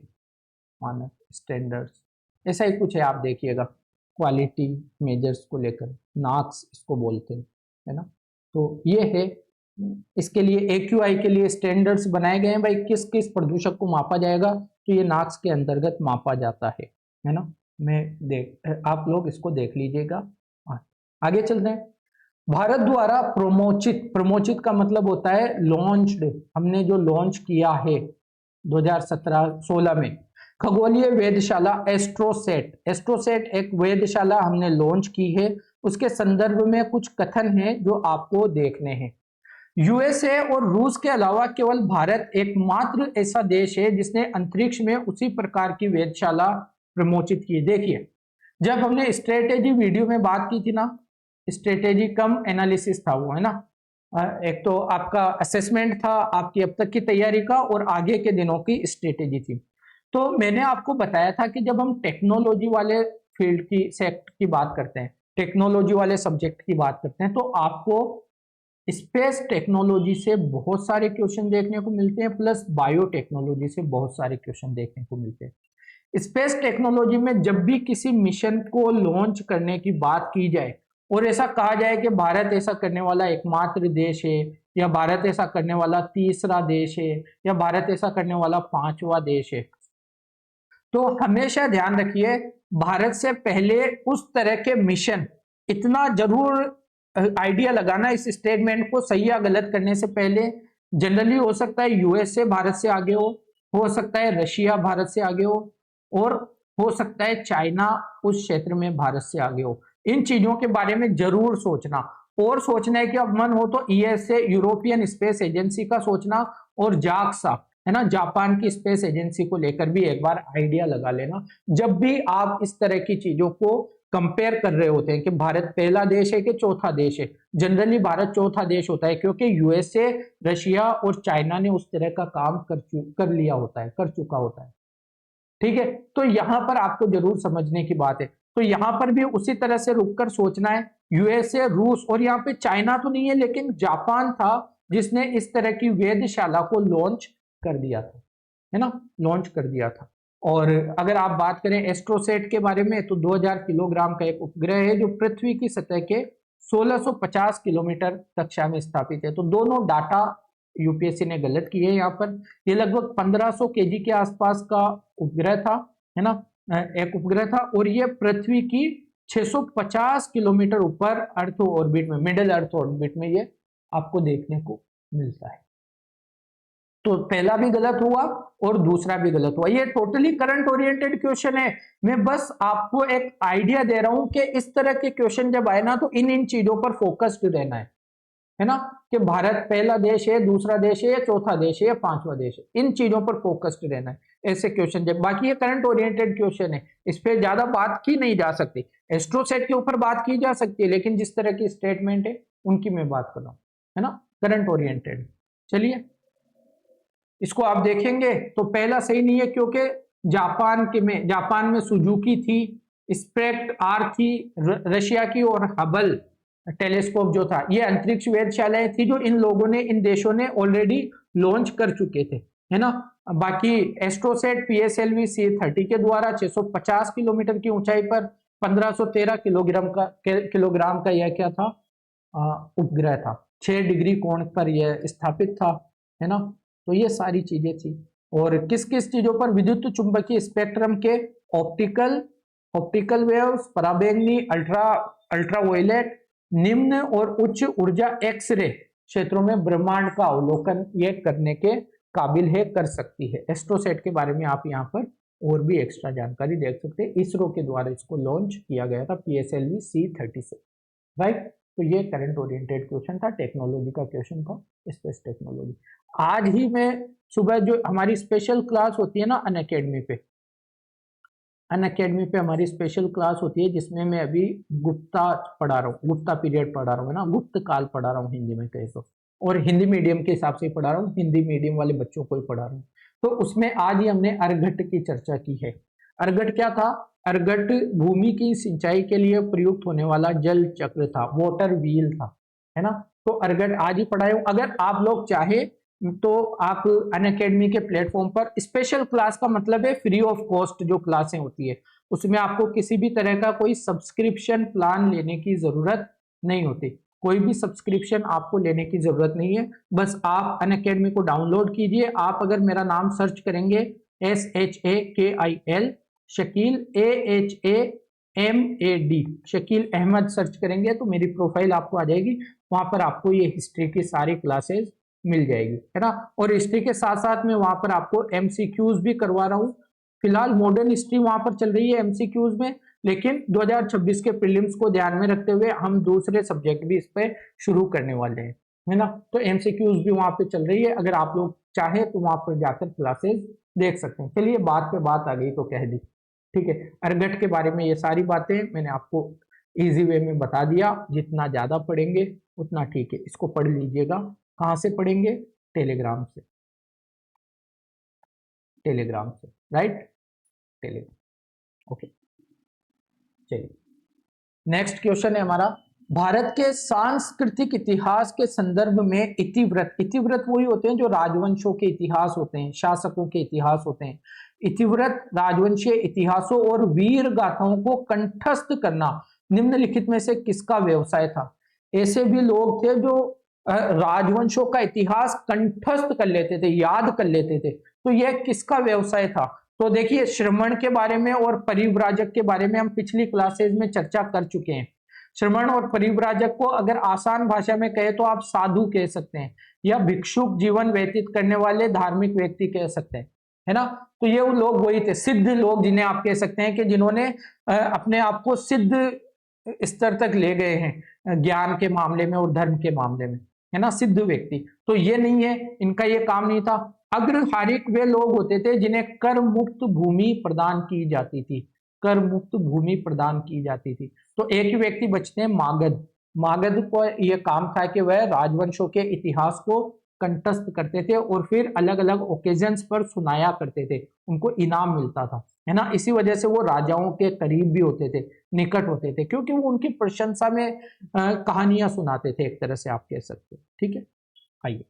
मानक स्टैंडर्ड्स ऐसा ही कुछ है, आप देखिएगा क्वालिटी मेजर्स को लेकर, नाक्स इसको बोलते हैं, है ना। तो ये है, इसके लिए AQI के लिए स्टैंडर्ड्स बनाए गए हैं भाई, किस किस प्रदूषक को मापा जाएगा, तो ये नाक्स के अंतर्गत मापा जाता है ना। आप लोग इसको देख लीजिएगा। आगे चलते हैं। भारत द्वारा प्रमोचित का मतलब होता है लॉन्च्ड, हमने जो लॉन्च किया है 2017-16 में खगोलीय वेधशाला एस्ट्रोसेट एक वेधशाला हमने लॉन्च की है। उसके संदर्भ में कुछ कथन है जो आपको देखने हैं। यूएसए और रूस के अलावा केवल भारत एकमात्र ऐसा देश है जिसने अंतरिक्ष में उसी प्रकार की वेधशाला प्रमोचित की। देखिए, जब हमने स्ट्रेटेजी वीडियो में बात की थी ना, स्ट्रेटेजी कम एनालिसिस था वो, है ना। एक तो आपका असेसमेंट था आपकी अब तक की तैयारी का, और आगे के दिनों की स्ट्रेटेजी थी। तो मैंने आपको बताया था कि जब हम टेक्नोलॉजी वाले फील्ड की सेक्ट की बात करते हैं, टेक्नोलॉजी वाले सब्जेक्ट की बात करते हैं, तो आपको स्पेस टेक्नोलॉजी से बहुत सारे क्वेश्चन देखने को मिलते हैं, प्लस बायोटेक्नोलॉजी से बहुत सारे क्वेश्चन देखने को मिलते हैं। स्पेस टेक्नोलॉजी में जब भी किसी मिशन को लॉन्च करने की बात की जाए और ऐसा कहा जाए कि भारत ऐसा करने वाला एकमात्र देश है, या भारत ऐसा करने वाला तीसरा देश है, या भारत ऐसा करने वाला 5वां देश है, तो हमेशा ध्यान रखिए भारत से पहले उस तरह के मिशन, इतना जरूर आइडिया लगाना इस स्टेटमेंट को सही या गलत करने से पहले, जनरली हो सकता है यूएसए भारत से आगे हो सकता है रशिया भारत से आगे और हो सकता है चाइना उस क्षेत्र में भारत से आगे हो। इन चीजों के बारे में जरूर सोचना, और सोचने के अब मन हो तो ईएसए यूरोपियन स्पेस एजेंसी का सोचना, और जाक्सा, है ना, जापान की स्पेस एजेंसी को लेकर भी एक बार आइडिया लगा लेना जब भी आप इस तरह की चीजों को कंपेयर कर रहे होते हैं कि भारत पहला देश है कि चौथा देश है। जनरली भारत चौथा देश होता है, क्योंकि यूएसए, रशिया और चाइना ने उस तरह का काम कर लिया होता है, कर चुका होता है। ठीक है, तो यहां पर आपको जरूर समझने की बात है। तो यहां पर भी उसी तरह से रुककर सोचना है, यूएसए, रूस, और यहाँ पे चाइना तो नहीं है लेकिन जापान था जिसने इस तरह की वेधशाला को लॉन्च कर दिया था, है ना, लॉन्च कर दिया था। और अगर आप बात करें एस्ट्रोसेट के बारे में, तो 2000 किलोग्राम का एक उपग्रह है जो पृथ्वी की सतह के 1650 किलोमीटर कक्षा में स्थापित है। तो दोनों डाटा यूपीएससी ने गलत किए यहाँ पर। ये लगभग 1500 केजी के आसपास का उपग्रह था, है ना, एक उपग्रह था, और ये पृथ्वी की 650 किलोमीटर ऊपर अर्थ ऑर्बिट में, मिडिल अर्थ ऑर्बिट में ये आपको देखने को मिलता है। तो पहला भी गलत हुआ और दूसरा भी गलत हुआ। ये टोटली करंट ओरिएंटेड क्वेश्चन है। मैं बस आपको एक आइडिया दे रहा हूं कि इस तरह के क्वेश्चन जब आए ना, तो इन चीजों पर फोकस्ड रहना है ना, कि भारत पहला देश है, दूसरा देश है, या चौथा देश है, या 5वां देश है, इन चीजों पर फोकस्ड रहना है ऐसे क्वेश्चन जब। बाकी ये करंट ओरिएंटेड क्वेश्चन है, इस पर ज्यादा बात की नहीं जा सकती। एस्ट्रोसेट के ऊपर बात की जा सकती है, लेकिन जिस तरह की स्टेटमेंट है उनकी मैं बात कर रहा हूं, है ना, करंट ओरिएंटेड। चलिए इसको आप देखेंगे तो पहला सही नहीं है, क्योंकि जापान में सुजुकी थी, स्पेक्ट आर थी रशिया की, और हबल टेलीस्कोप जो था, ये अंतरिक्ष वेधशालाएं थी जो इन लोगों ने, इन देशों ने ऑलरेडी लॉन्च कर चुके थे, है ना। बाकी एस्ट्रोसेट PSLV C30 के द्वारा 650 किलोमीटर की ऊंचाई पर 1513 किलोग्राम का यह क्या था, उपग्रह था। 6 डिग्री कोण पर यह स्थापित था, है ना। तो ये सारी चीजें थी। और किस किस चीजों पर, विद्युत चुंबकीय स्पेक्ट्रम के ऑप्टिकल वेव्स, पराबैंगनी, अल्ट्रावायलेट, निम्न और उच्च ऊर्जा एक्सरे क्षेत्रों में ब्रह्मांड का अवलोकन ये करने के काबिल है, कर सकती है। एस्ट्रोसेट के बारे में आप यहाँ पर और भी एक्स्ट्रा जानकारी देख सकते हैं। इसरो के द्वारा इसको लॉन्च किया गया था, PSLV C30 से, राइट। तो ये करंट ओरिएंटेड क्वेश्चन था, टेक्नोलॉजी का क्वेश्चन था, स्पेस टेक्नोलॉजी। आज ही मैं सुबह जो हमारी स्पेशल क्लास होती है ना अनअकैडमी पे हमारी स्पेशल क्लास होती है, जिसमें मैं अभी गुप्ता पढ़ा रहा हूँ, गुप्ता पीरियड पढ़ा रहा हूँ, है ना, गुप्त काल पढ़ा रहा हूँ हिंदी में कहे तो, और हिंदी मीडियम के हिसाब से पढ़ा रहा हूँ, हिंदी मीडियम वाले बच्चों को ही पढ़ा रहा हूँ। तो उसमें आज ही हमने अर्घट की चर्चा की है। अर्घट क्या था, अर्गट भूमि की सिंचाई के लिए प्रयुक्त होने वाला जल चक्र था, वाटर व्हील था, है ना। तो अर्गट आज ही पढ़ाए। अगर आप लोग चाहे तो आप अनअकैडमी के प्लेटफॉर्म पर स्पेशल क्लास का मतलब है फ्री ऑफ कॉस्ट जो क्लासें होती है, उसमें आपको किसी भी तरह का कोई सब्सक्रिप्शन प्लान लेने की जरूरत नहीं होती। कोई भी सब्सक्रिप्शन आपको लेने की जरूरत नहीं है, बस आप अनअकैडमी को डाउनलोड कीजिए। आप अगर मेरा नाम सर्च करेंगे SHAKIL Shakil AHAMAD Shakil Ahmad search करेंगे तो मेरी प्रोफाइल आपको आ जाएगी। वहां पर आपको ये हिस्ट्री की सारी क्लासेस मिल जाएगी, है ना। और हिस्ट्री के साथ साथ में वहां पर आपको MCQs भी करवा रहा हूँ। फिलहाल मॉडर्न हिस्ट्री वहां पर चल रही है MCQs में, लेकिन 2026 के प्रीलिम्स को ध्यान में रखते हुए हम दूसरे सब्जेक्ट भी इस पे शुरू करने वाले हैं, है ना। तो MCQs भी वहां पे चल रही है, अगर आप लोग चाहे तो वहां पर जाकर क्लासेस देख सकते हैं। चलिए बात पे बात आ गई तो कह दी, ठीक है। अर्गट के बारे में ये सारी बातें मैंने आपको इजी वे में बता दिया, जितना ज्यादा पढ़ेंगे उतना ठीक है। इसको पढ़ लीजिएगा। कहाँ से पढ़ेंगे? टेलीग्राम से, टेलीग्राम से, राइट, टेलीग्राम। ओके, चलिए नेक्स्ट क्वेश्चन है हमारा, भारत के सांस्कृतिक इतिहास के संदर्भ में इतिवृत्त, इतिवृत्त वही होते हैं जो राजवंशों के इतिहास होते हैं, शासकों के इतिहास होते हैं। इतिवृत्त राजवंशीय इतिहासों और वीर गाथाओं को कंठस्थ करना निम्नलिखित में से किसका व्यवसाय था? ऐसे भी लोग थे जो राजवंशों का इतिहास कंठस्थ कर लेते थे, याद कर लेते थे, तो यह किसका व्यवसाय था? तो देखिए श्रमण के बारे में और परिव्राजक के बारे में हम पिछली क्लासेस में चर्चा कर चुके हैं। श्रमण और परिव्राजक को अगर आसान भाषा में कहे तो आप साधु कह सकते हैं, या भिक्षुक जीवन व्यतीत करने वाले धार्मिक व्यक्ति कह सकते हैं, है ना। तो ये वो लोग वही थे, सिद्ध लोग जिन्हें आप कह सकते हैं कि जिन्होंने अपने आप को सिद्ध स्तर तक ले गए हैं ज्ञान के मामले में और धर्म के मामले में, है ना, सिद्ध व्यक्ति। तो ये नहीं है, इनका ये काम नहीं था। अग्रहारिक वे लोग होते थे जिन्हें कर मुक्त भूमि प्रदान की जाती थी, कर मुक्त भूमि प्रदान की जाती थी। तो एक ही व्यक्ति बचते हैं, मागध। मागध को यह काम था कि वह राजवंशों के इतिहास को कंठस्थ करते थे और फिर अलग अलग ओकेजन्स पर सुनाया करते थे, उनको इनाम मिलता था, है ना। इसी वजह से वो राजाओं के करीब भी होते थे, निकट होते थे, क्योंकि वो उनकी प्रशंसा में कहानियां सुनाते थे, एक तरह से आप कह सकते हैं, ठीक है। आइए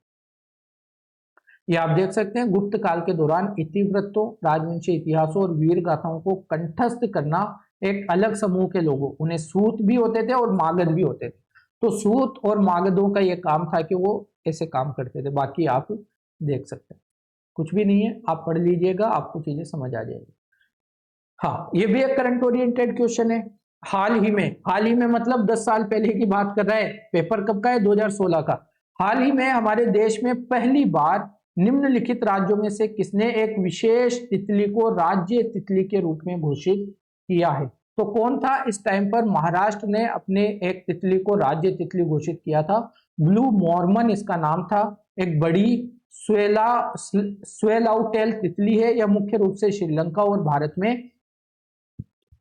ये आप देख सकते हैं, गुप्त काल के दौरान इतिवृत्तों, राजवंशी इतिहासों और वीर गाथाओं को कंठस्थ करना एक अलग समूह के लोगों, उन्हें सूत भी होते थे और मागध भी होते थे। तो सूत और मागधों का यह काम था कि वो ऐसे काम करते थे। बाकी आप देख सकते हैं, कुछ भी नहीं है, आप पढ़ लीजिएगा, आपको चीजें समझ आ जाएगी। हाँ, ये भी एक करंट ओरिएंटेड क्वेश्चन है। हाल ही में मतलब 10 साल पहले की बात कर रहा है, पेपर कब का है? 2016 का। हाल ही में हमारे देश में पहली बार निम्नलिखित राज्यों में से किसने एक विशेष तितली को राज्य तितली के रूप में घोषित किया है? तो कौन था इस टाइम पर? महाराष्ट्र ने अपने एक तितली को राज्य तितली घोषित किया था, ब्लू मॉर्मन इसका नाम था। एक बड़ी स्वेलाउटेल तितली है, यह मुख्य रूप से श्रीलंका और भारत में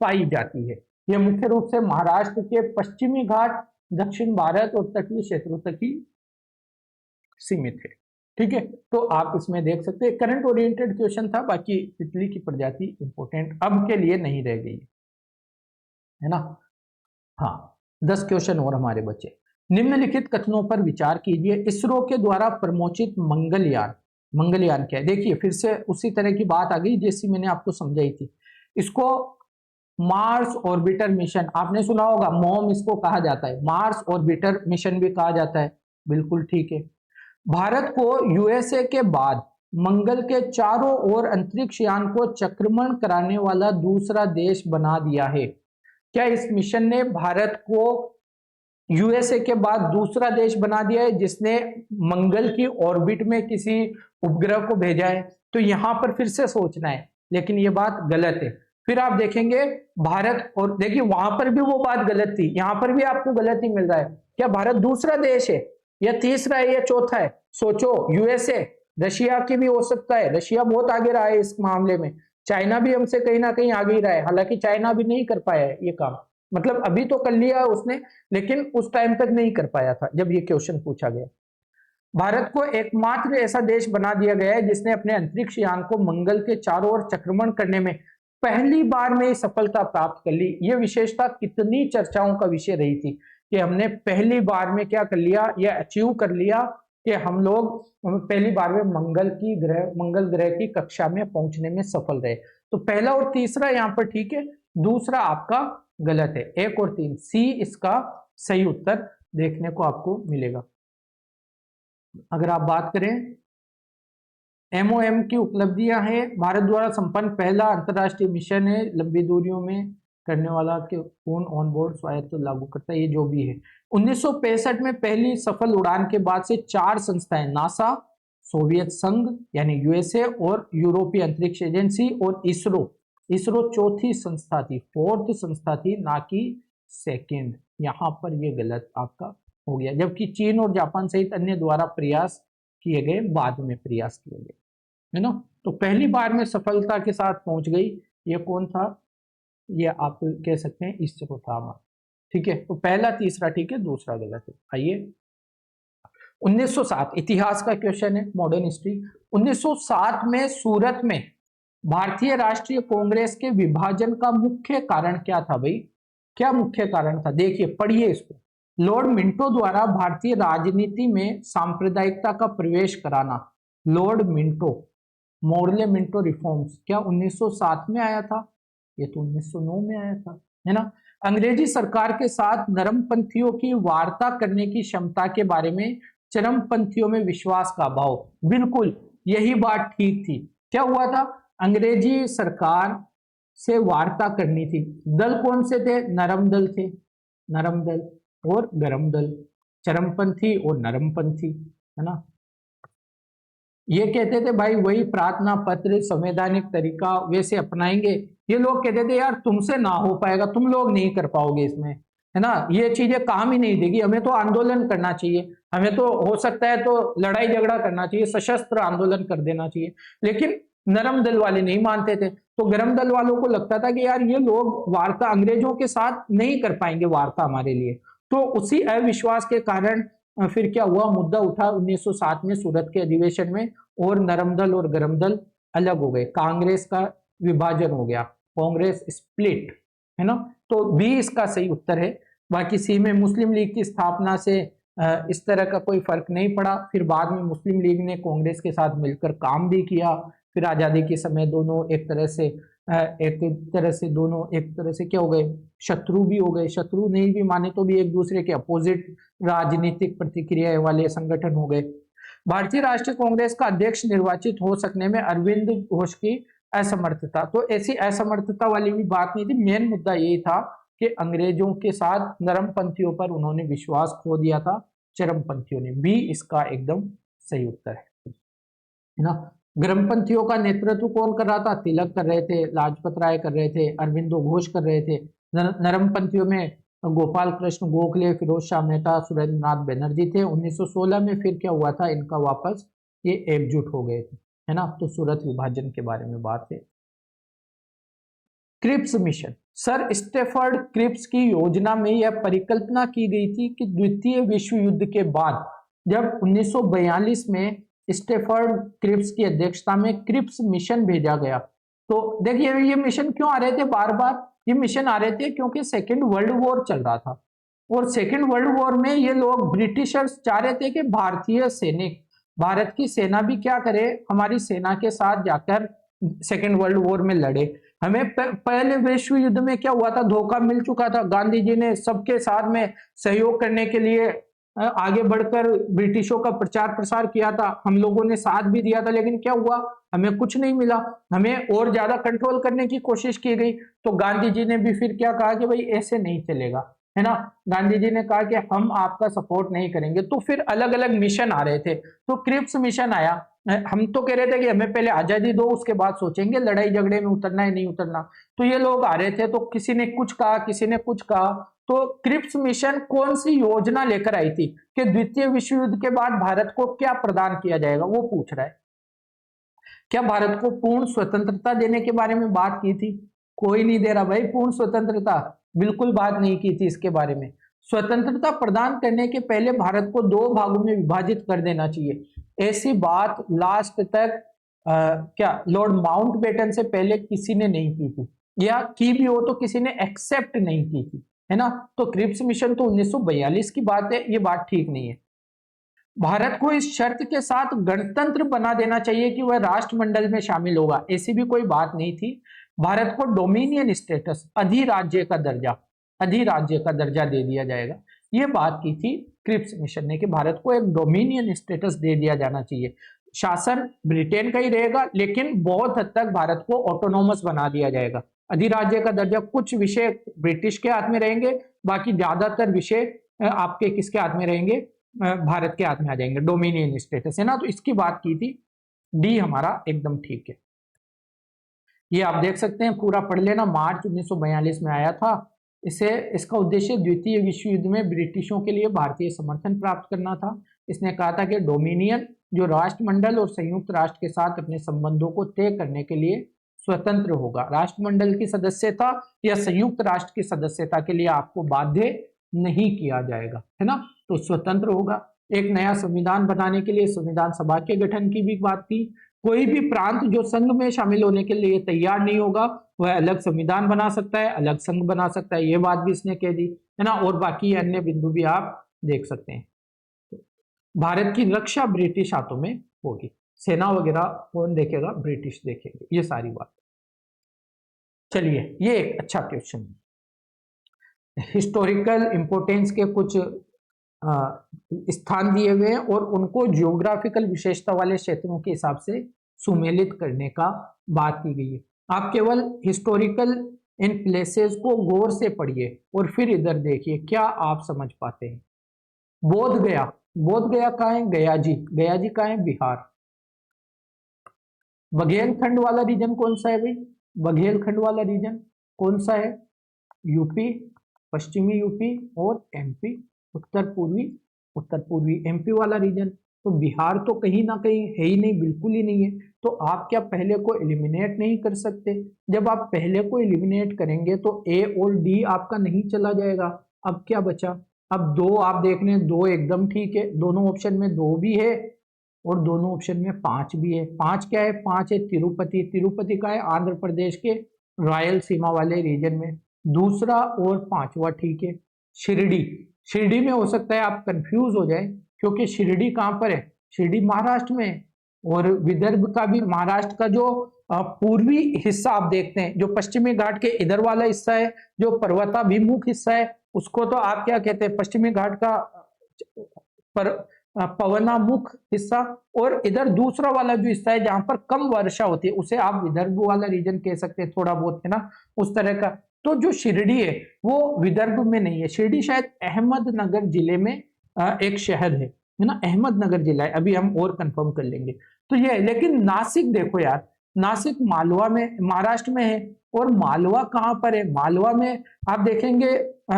पाई जाती है। यह मुख्य रूप से महाराष्ट्र के पश्चिमी घाट, दक्षिण भारत और तटीय क्षेत्रों तक ही सीमित है, ठीक है। तो आप इसमें देख सकते हैं, करंट ओरिएंटेड क्वेश्चन था, बाकी तितली की प्रजाति इंपॉर्टेंट अब के लिए नहीं रह गई, है ना। हाँ, 10 क्वेश्चन और हमारे बचे। निम्नलिखित कथनों पर विचार कीजिए। इसरो के द्वारा प्रमोचित मंगलयान, मंगलयान क्या है? देखिए फिर से उसी तरह की बात आ गई जैसी मैंने आपको समझाई थी। इसको मार्स ऑर्बिटर मिशन, आपने सुना होगा, मॉम इसको कहा जाता है, मार्स ऑर्बिटर मिशन भी कहा जाता है, बिल्कुल ठीक है। भारत को यूएसए के बाद मंगल के चारों ओर अंतरिक्ष यान को चक्रमण कराने वाला दूसरा देश बना दिया है। क्या इस मिशन ने भारत को यूएसए के बाद दूसरा देश बना दिया है जिसने मंगल की ऑर्बिट में किसी उपग्रह को भेजा है? तो यहां पर फिर से सोचना है, लेकिन यह बात गलत है। फिर आप देखेंगे भारत, और देखिए वहां पर भी वो बात गलत थी, यहां पर भी आपको गलत ही मिल रहा है। क्या भारत दूसरा देश है या तीसरा है या चौथा है? सोचो, यूएसए, रशिया की भी हो सकता है, रशिया बहुत आगे रहा है इस मामले में, चाइना भी हमसे कहीं ना कहीं आगे ही रहा है, हालांकि चाइना भी नहीं कर पाया है ये काम, मतलब अभी तो कर लिया उसने, लेकिन उस टाइम तक नहीं कर पाया था जब ये क्वेश्चन पूछा गया। भारत को एकमात्र ऐसा देश बना दिया गया है जिसने अपने अंतरिक्ष यान को मंगल के चारों ओर चक्रमण करने में पहली बार में सफलता प्राप्त कर ली। ये विशेषता कितनी चर्चाओं का विषय रही थी कि हमने पहली बार में क्या कर लिया, या अचीव कर लिया कि हम लोग पहली बार में मंगल ग्रह की कक्षा में पहुंचने में सफल रहे। तो पहला और तीसरा यहाँ पर ठीक है, दूसरा आपका गलत है। 1 और 3 सी इसका सही उत्तर देखने को आपको मिलेगा। अगर आप बात करें MOM की उपलब्धियां हैं, भारत द्वारा संपन्न पहला अंतरराष्ट्रीय मिशन है, लंबी दूरियों में करने वाला के पूर्ण ऑन बोर्ड स्वायत्त लागू करता है, ये जो भी है। 1965 में पहली सफल उड़ान के बाद से 4 संस्थाएं, नासा, सोवियत संघ यानी USA और यूरोपीय अंतरिक्ष एजेंसी और इसरो चौथी संस्था थी, 4th संस्था थी, ना कि 2nd। यहाँ पर ये गलत आपका हो गया, जबकि चीन और जापान सहित अन्य द्वारा प्रयास किए गए, बाद में प्रयास किए गए, है ना। तो पहली बार में सफलता के साथ पहुंच गई, ये कौन था, ये आप कह सकते हैं इसरो था हमारा, ठीक है। तो पहला तीसरा ठीक है, दूसरा गलत है। आइए 1907 इतिहास का क्वेश्चन है, मॉडर्न हिस्ट्री। 1907 में सूरत में भारतीय राष्ट्रीय कांग्रेस के विभाजन का मुख्य कारण क्या था भाई, क्या मुख्य कारण था, देखिए पढ़िए इसको। लॉर्ड मिंटो द्वारा भारतीय राजनीति में सांप्रदायिकता का प्रवेश कराना। Lord Minto, Morley Minto reforms क्या 1907 में आया था, ये तो 1909 में आया था, है ना। अंग्रेजी सरकार के साथ नरमपंथियों की वार्ता करने की क्षमता के बारे में चरमपंथियों में विश्वास का अभाव, बिल्कुल यही बात ठीक थी। क्या हुआ था, अंग्रेजी सरकार से वार्ता करनी थी। दल कौन से थे, नरम दल थे, नरम दल और गरम दल, चरमपंथी और नरमपंथी, है ना। ये कहते थे भाई वही प्रार्थना पत्र संवैधानिक तरीका वैसे अपनाएंगे। ये लोग कहते थे यार तुमसे ना हो पाएगा, तुम लोग नहीं कर पाओगे इसमें, है ना, ये चीजें काम ही नहीं देगी, हमें तो आंदोलन करना चाहिए, हमें तो हो सकता है तो लड़ाई झगड़ा करना चाहिए, सशस्त्र आंदोलन कर देना चाहिए। लेकिन नरम दल वाले नहीं मानते थे। तो गरम दल वालों को लगता था कि यार ये लोग वार्ता अंग्रेजों के साथ नहीं कर पाएंगे वार्ता हमारे लिए। तो उसी अविश्वास के कारण फिर क्या हुआ, मुद्दा उठा 1907 में सूरत के अधिवेशन में, और नरम दल और गरम दल अलग हो गए, कांग्रेस का विभाजन हो गया, कांग्रेस स्प्लिट, है ना। तो बी इसका सही उत्तर है। बाकी सी में मुस्लिम लीग की स्थापना से इस तरह का कोई फर्क नहीं पड़ा। फिर बाद में मुस्लिम लीग ने कांग्रेस के साथ मिलकर काम भी किया। फिर आजादी के समय दोनों एक तरह से दोनों एक तरह से क्या हो गए, शत्रु भी हो गए, शत्रु नहीं भी माने तो भी एक दूसरे के अपोजिट राजनीतिक प्रतिक्रिया वाले संगठन हो गए। भारतीय राष्ट्रीय कांग्रेस का अध्यक्ष निर्वाचित हो सकने में अरविंद घोष की असमर्थता, तो ऐसी असमर्थता वाली भी बात नहीं थी। मेन मुद्दा यही था कि अंग्रेजों के साथ नरमपंथियों पर उन्होंने विश्वास खो दिया था, चरमपंथियों ने। बी इसका एकदम सही उत्तर है ना। गरमपंथियों का नेतृत्व कौन कर रहा था, तिलक कर रहे थे, लाजपत राय कर रहे थे, अरविंदो घोष कर रहे थे। नरमपंथियों में गोपाल कृष्ण गोखले, फिरोज शाह मेहता, सुरेंद्र नाथ बनर्जी थे। 1916 में फिर क्या हुआ था, इनका वापस ये एकजुट हो गए थे, है ना। तो सूरत विभाजन के बारे में बात है। Cripps Mission, Sir Stafford Cripps की योजना में यह परिकल्पना की गई थी कि द्वितीय विश्व युद्ध के बाद जब 1942 में स्टेफर्ड क्रिप्स की अध्यक्षता में क्रिप्स मिशन भेजा गया। तो देखिए ये मिशन क्यों आ रहे थे बार बार, ये मिशन आ रहे थे क्योंकि सेकेंड वर्ल्ड वॉर चल रहा था, और सेकेंड वर्ल्ड वॉर में ये लोग ब्रिटिशर्स चाह रहे थे कि भारतीय सैनिक, भारत की सेना भी क्या करे, हमारी सेना के साथ जाकर सेकेंड वर्ल्ड वॉर में लड़े। हमें पहले विश्व युद्ध में क्या हुआ था, धोखा मिल चुका था। गांधी जी ने सबके साथ में सहयोग करने के लिए आगे बढ़कर ब्रिटिशों का प्रचार प्रसार किया था, हम लोगों ने साथ भी दिया था, लेकिन क्या हुआ, हमें कुछ नहीं मिला, हमें और ज्यादा कंट्रोल करने की कोशिश की गई। तो गांधी जी ने भी फिर क्या कहा कि भाई ऐसे नहीं चलेगा, है ना। गांधी जी ने कहा कि हम आपका सपोर्ट नहीं करेंगे। तो फिर अलग अलग मिशन आ रहे थे। तो क्रिप्स मिशन आया, हम तो कह रहे थे कि हमें पहले आजादी दो, उसके बाद सोचेंगे लड़ाई झगड़े में उतरना है नहीं उतरना। तो ये लोग आ रहे थे, तो किसी ने कुछ कहा, किसी ने कुछ कहा। तो क्रिप्स मिशन कौन सी योजना लेकर आई थी कि द्वितीय विश्व युद्ध के बाद भारत को क्या प्रदान किया जाएगा, वो पूछ रहा है। क्या भारत को पूर्ण स्वतंत्रता देने के बारे में बात की थी? कोई नहीं दे रहा भाई पूर्ण स्वतंत्रता, बिल्कुल बात नहीं की थी इसके बारे में। स्वतंत्रता प्रदान करने के पहले भारत को 2 भागों में विभाजित कर देना चाहिए, ऐसी बात लास्ट तक क्या लॉर्ड माउंटबेटन से पहले किसी ने नहीं की थी, या की भी हो तो किसी ने एक्सेप्ट नहीं की थी, है ना। तो क्रिप्स मिशन तो 1942 की बात है, ये बात ठीक नहीं है। भारत को इस शर्त के साथ गणतंत्र बना देना चाहिए कि वह राष्ट्रमंडल में शामिल होगा, ऐसी भी कोई बात नहीं थी। भारत को डोमिनियन स्टेटस, अधिराज्य का दर्जा दे दिया जाएगा, ये बात की थी क्रिप्स मिशन ने कि भारत को एक डोमिनियन स्टेटस दे दिया जाना चाहिए। शासन ब्रिटेन का ही रहेगा, लेकिन बहुत हद तक भारत को ऑटोनोमस बना दिया जाएगा। अधिराज्य का दर्जा, कुछ विषय ब्रिटिश के हाथ में रहेंगे, बाकी ज्यादातर विषय आपके किसके हाथ में रहेंगे, भारत के हाथ में आ जाएंगे, डोमिनियन स्टेटस, है ना। तो इसकी बात की थी, डी हमारा एकदम ठीक है। ये आप देख सकते हैं, पूरा पढ़ लेना, मार्च 1942 में आया था। इसका उद्देश्य द्वितीय विश्व युद्ध में ब्रिटिशों के लिए भारतीय समर्थन प्राप्त करना था। इसने कहा था कि डोमिनियन जो राष्ट्रमंडल और संयुक्त राष्ट्र के साथ अपने संबंधों को तय करने के लिए स्वतंत्र होगा। राष्ट्रमंडल की सदस्यता या संयुक्त राष्ट्र की सदस्यता के लिए आपको बाध्य नहीं किया जाएगा, है ना। तो स्वतंत्र होगा। एक नया संविधान बनाने के लिए संविधान सभा के गठन की भी बात थी। कोई भी प्रांत जो संघ में शामिल होने के लिए तैयार नहीं होगा, वह अलग संविधान बना सकता है, अलग संघ बना सकता है, ये बात भी इसने कह दी, है ना। और बाकी अन्य बिंदु भी आप देख सकते हैं। भारत की रक्षा ब्रिटिश हाथों में होगी, सेना वगैरह कौन देखेगा, ब्रिटिश देखेंगे, ये सारी बात। चलिए, ये एक अच्छा क्वेश्चन है। हिस्टोरिकल इंपोर्टेंस के कुछ स्थान दिए हुए हैं और उनको जियोग्राफिकल विशेषता वाले क्षेत्रों के हिसाब से सुमेलित करने का बात की गई है। आप केवल हिस्टोरिकल इन प्लेसेस को गौर से पढ़िए और फिर इधर देखिए क्या आप समझ पाते हैं। बोध गया कहाँ है, गया जी कहाँ है, बिहार। बघेलखंड वाला रीजन कौन सा है भाई, बघेलखंड वाला रीजन कौन सा है, यूपी, पश्चिमी यूपी और एमपी, उत्तर पूर्वी एमपी वाला रीजन। तो बिहार तो कहीं ना कहीं है ही नहीं, बिल्कुल ही नहीं है। तो आप क्या पहले को एलिमिनेट नहीं कर सकते? जब आप पहले को एलिमिनेट करेंगे तो ए और डी आपका नहीं चला जाएगा। अब क्या बचा, अब दो आप देख रहे हैं, दो एकदम ठीक है, दोनों ऑप्शन में दो भी है और दोनों ऑप्शन में पांच भी है। पांच क्या है, पांच है तिरुपति का है आंध्र प्रदेश के रायलसीमा वाले रीजन में। दूसरा और पांचवा ठीक है, शिरडी में हो सकता है आप कंफ्यूज हो जाए, क्योंकि शिरडी कहां पर है, शिरडी महाराष्ट्र में है। और विदर्भ का भी, महाराष्ट्र का जो पूर्वी हिस्सा आप देखते हैं, जो पश्चिमी घाट के इधर वाला हिस्सा है, जो पर्वताभिमुख हिस्सा है, उसको तो आप क्या कहते हैं, पश्चिमी घाट का पवनामुख हिस्सा। और इधर दूसरा वाला जो हिस्सा है जहां पर कम वर्षा होती है, उसे आप विदर्भ वाला रीजन कह सकते हैं, थोड़ा बहुत, है ना, उस तरह का। तो जो शिरडी है वो विदर्भ में नहीं है, शिरडी शायद अहमदनगर जिले में एक शहर है ना, अहमदनगर जिला है, अभी हम और कंफर्म कर लेंगे। तो ये है, लेकिन नासिक देखो यार, नासिक मालवा में, महाराष्ट्र में है। और मालवा कहां पर है, मालवा में आप देखेंगे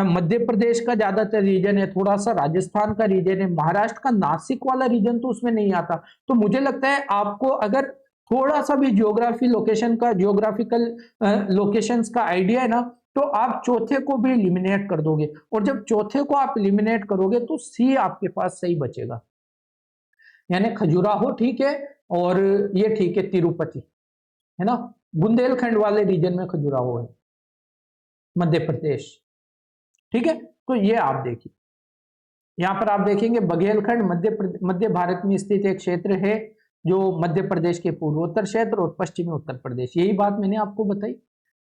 मध्य प्रदेश का ज्यादातर रीजन है, थोड़ा सा राजस्थान का रीजन है, महाराष्ट्र का नासिक वाला रीजन तो उसमें नहीं आता। तो मुझे लगता है आपको अगर थोड़ा सा भी जियोग्राफिकल लोकेशंस का आइडिया है ना, तो आप चौथे को भी एलिमिनेट कर दोगे। और जब चौथे को आप एलिमिनेट करोगे तो सी आपके पास सही बचेगा, यानी खजुराहो ठीक है, और ये ठीक है तिरुपति, है ना। बुंदेलखंड वाले रीजन में खजुराहो है, मध्य प्रदेश, ठीक है। तो ये आप देखिए, यहां पर आप देखेंगे बघेलखंड मध्य भारत में स्थित एक क्षेत्र है, जो मध्य प्रदेश के पूर्वोत्तर क्षेत्र और पश्चिमी उत्तर प्रदेश, यही बात मैंने आपको बताई।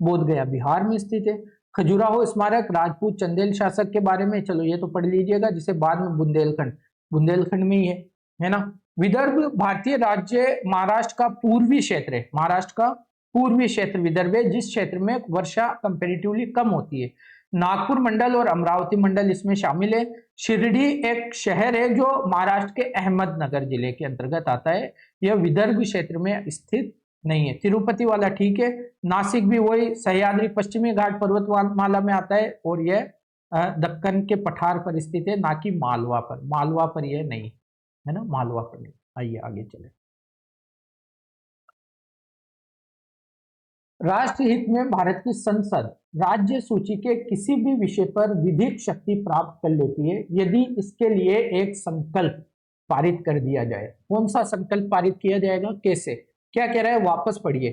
बोध गया बिहार में स्थित है। खजुराहो स्मारक राजपूत चंदेल शासक के बारे में, चलो ये तो पढ़ लीजिएगा, जिसे बाद में बुंदेलखंड में ही है ना। विदर्भ भारतीय राज्य महाराष्ट्र का पूर्वी क्षेत्र है, महाराष्ट्र का पूर्वी क्षेत्र विदर्भ है, जिस क्षेत्र में वर्षा कंपेरेटिवली कम होती है। नागपुर मंडल और अमरावती मंडल इसमें शामिल है। शिरडी एक शहर है जो महाराष्ट्र के अहमदनगर जिले के अंतर्गत आता है, यह विदर्भ क्षेत्र में स्थित नहीं है। तिरुपति वाला ठीक है। नासिक भी वही सह्याद्री पश्चिमी घाट पर्वतमाला में आता है, और यह दक्कन के पठार पर स्थित है, ना कि मालवा पर यह नहीं है ना, मालवा पर नहीं। आइए आगे चले। राष्ट्रहित में भारत की संसद राज्य सूची के किसी भी विषय पर विधिक शक्ति प्राप्त कर लेती है यदि इसके लिए एक संकल्प पारित कर दिया जाए। कौन सा संकल्प पारित किया जाएगा, कैसे? क्या कह रहा है, वापस पढ़िए।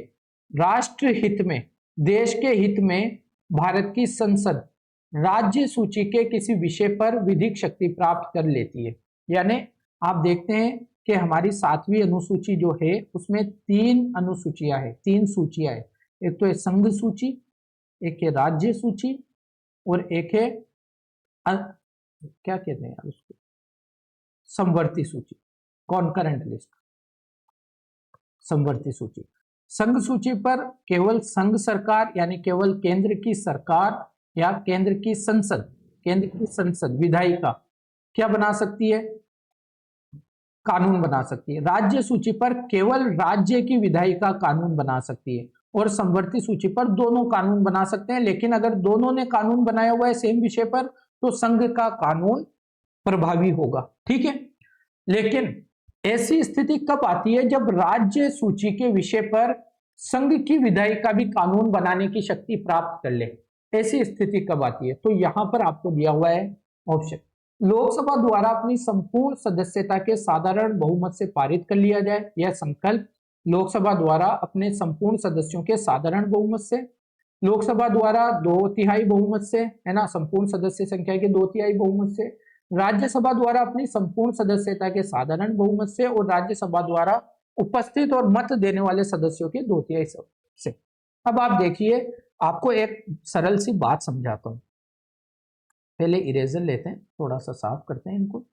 राष्ट्र हित में, देश के हित में भारत की संसद राज्य सूची के किसी विषय पर विधिक शक्ति प्राप्त कर लेती है। यानी आप देखते हैं कि हमारी 7वीं अनुसूची जो है उसमें 3 अनुसूचियां है, 3 सूचियां है। एक तो है संघ सूची, एक है राज्य सूची और एक है क्या कहते हैं यार उसको, समवर्ती सूची, कॉन्करेंट लिस्ट, समवर्ती सूची। संघ सूची पर केवल संघ सरकार यानी केवल केंद्र की सरकार या केंद्र की संसद विधायिका क्या बना सकती है, कानून बना सकती है। राज्य सूची पर केवल राज्य की विधायिका कानून बना सकती है और समवर्ती सूची पर दोनों कानून बना सकते हैं, लेकिन अगर दोनों ने कानून बनाया हुआ है सेम विषय पर तो संघ का कानून प्रभावी होगा, ठीक है। लेकिन ऐसी स्थिति कब आती है, जब राज्य सूची के विषय पर संघ की विधायिका भी कानून बनाने की शक्ति प्राप्त कर ले। ऐसी स्थिति कब आती है, तो यहां पर आपको दिया हुआ है ऑप्शन, लोकसभा द्वारा अपनी संपूर्ण सदस्यता के साधारण बहुमत से पारित कर लिया जाए। यह संकल्प लोकसभा द्वारा अपने संपूर्ण सदस्यों के साधारण बहुमत से, लोकसभा द्वारा 2/3 बहुमत से, है ना, संपूर्ण सदस्य संख्या के 2/3 बहुमत से, राज्यसभा द्वारा अपनी संपूर्ण सदस्यता के साधारण बहुमत से और राज्यसभा द्वारा उपस्थित और मत देने वाले सदस्यों के 2/3 से। अब आप देखिए, आपको एक सरल सी बात समझाता हूं। पहले इरेजर लेते हैं, थोड़ा सा साफ करते हैं इनको।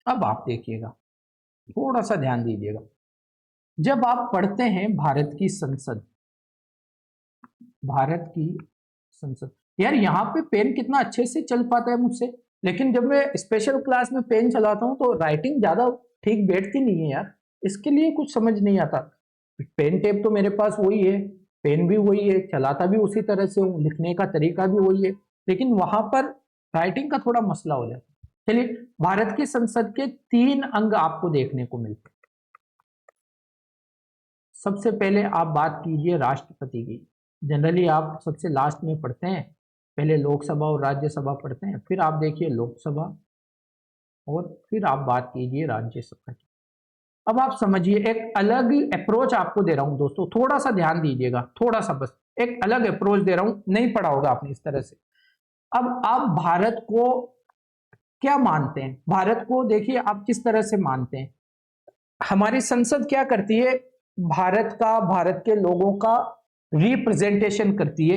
अब आप देखिएगा, थोड़ा सा ध्यान दीजिएगा। जब आप पढ़ते हैं भारत की संसद, यार यहाँ पे पेन कितना अच्छे से चल पाता है मुझसे, लेकिन जब मैं स्पेशल क्लास में पेन चलाता हूँ तो राइटिंग ज्यादा ठीक बैठती नहीं है यार। इसके लिए कुछ समझ नहीं आता। पेन टेप तो मेरे पास वही है, पेन भी वही है, चलाता भी उसी तरह से हूँ, लिखने का तरीका भी वही है, लेकिन वहां पर राइटिंग का थोड़ा मसला हो जाता है। चलिए, भारत की संसद के 3 अंग आपको देखने को मिलते हैं। सबसे पहले आप बात कीजिए राष्ट्रपति की। जनरली आप सबसे लास्ट में पढ़ते हैं, पहले लोकसभा और राज्यसभा पढ़ते हैं, फिर आप देखिए लोकसभा और फिर आप बात कीजिए राज्यसभा की। अब आप समझिए, एक अलग अप्रोच आपको दे रहा हूं दोस्तों, थोड़ा सा ध्यान दीजिएगा, थोड़ा सा बस एक अलग अप्रोच दे रहा हूं, नहीं पढ़ा होगा आपने इस तरह से। अब आप भारत को क्या मानते हैं, भारत को देखिए आप किस तरह से मानते हैं। हमारी संसद क्या करती है, भारत का, भारत के लोगों का रिप्रेजेंटेशन करती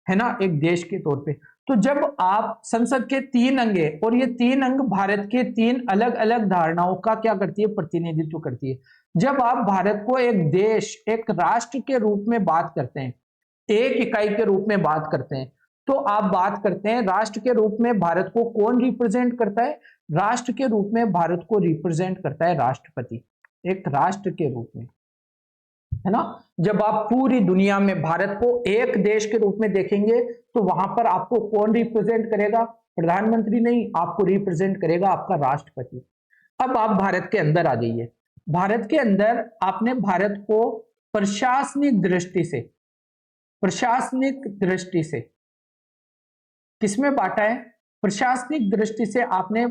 है ना, एक देश के तौर पे। तो जब आप संसद के 3 अंग है और ये 3 अंग भारत के 3 अलग अलग धारणाओं का क्या करती है, प्रतिनिधित्व करती है। जब आप भारत को एक देश, एक राष्ट्र के रूप में बात करते हैं, एक इकाई के रूप में बात करते हैं, तो आप बात करते हैं राष्ट्र के रूप में भारत को कौन रिप्रेजेंट करता है, राष्ट्र के रूप में भारत को रिप्रेजेंट करता है राष्ट्रपति, एक राष्ट्र के रूप में, है ना। जब आप पूरी दुनिया में भारत को एक देश के रूप में देखेंगे तो वहां पर आपको कौन रिप्रेजेंट करेगा, प्रधानमंत्री नहीं, आपको रिप्रेजेंट करेगा आपका राष्ट्रपति। अब आप भारत के अंदर आ जाइए। भारत के अंदर आपने भारत को प्रशासनिक दृष्टि से किसमें बांटा है, प्रशासनिक दृष्टि से आपने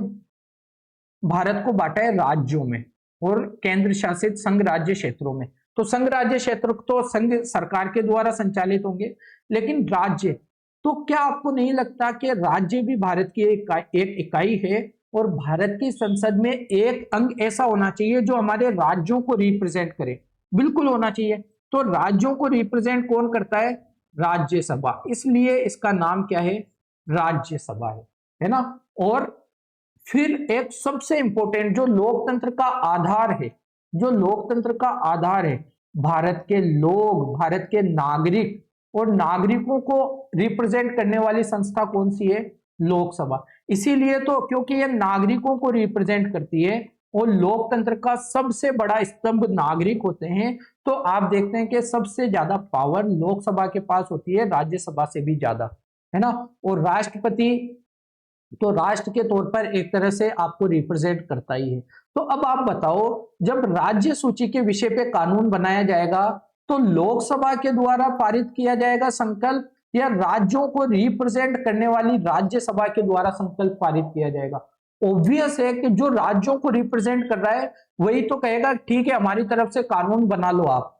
भारत को बांटा है राज्यों में और केंद्र शासित संघ राज्य क्षेत्रों में। तो संघ राज्य क्षेत्र तो संघ सरकार के द्वारा संचालित होंगे, लेकिन राज्य, तो क्या आपको नहीं लगता कि राज्य भी भारत की एक इकाई है और भारत की संसद में एक अंग ऐसा होना चाहिए जो हमारे राज्यों को रिप्रेजेंट करे, बिल्कुल होना चाहिए। तो राज्यों को रिप्रेजेंट कौन करता है, राज्यसभा, इसलिए इसका नाम क्या है, राज्यसभा है ना। और फिर एक सबसे इंपॉर्टेंट जो लोकतंत्र का आधार है, भारत के लोग, भारत के नागरिक और नागरिकों को रिप्रेजेंट करने वाली संस्था कौन सी है, लोकसभा। इसीलिए तो क्योंकि ये नागरिकों को रिप्रेजेंट करती है और लोकतंत्र का सबसे बड़ा स्तंभ नागरिक होते हैं, तो आप देखते हैं कि सबसे ज्यादा पावर लोकसभा के पास होती है, राज्यसभा से भी ज्यादा, है ना। और राष्ट्रपति तो राष्ट्र के तौर पर एक तरह से आपको रिप्रेजेंट करता ही है। तो अब आप बताओ, जब राज्य सूची के विषय पे कानून बनाया जाएगा तो लोकसभा के द्वारा पारित किया जाएगा संकल्प या राज्यों को रिप्रेजेंट करने वाली राज्यसभा के द्वारा संकल्प पारित किया जाएगा? ऑब्वियस है कि जो राज्यों को रिप्रेजेंट कर रहा है वही तो कहेगा ठीक है हमारी तरफ से कानून बना लो आप,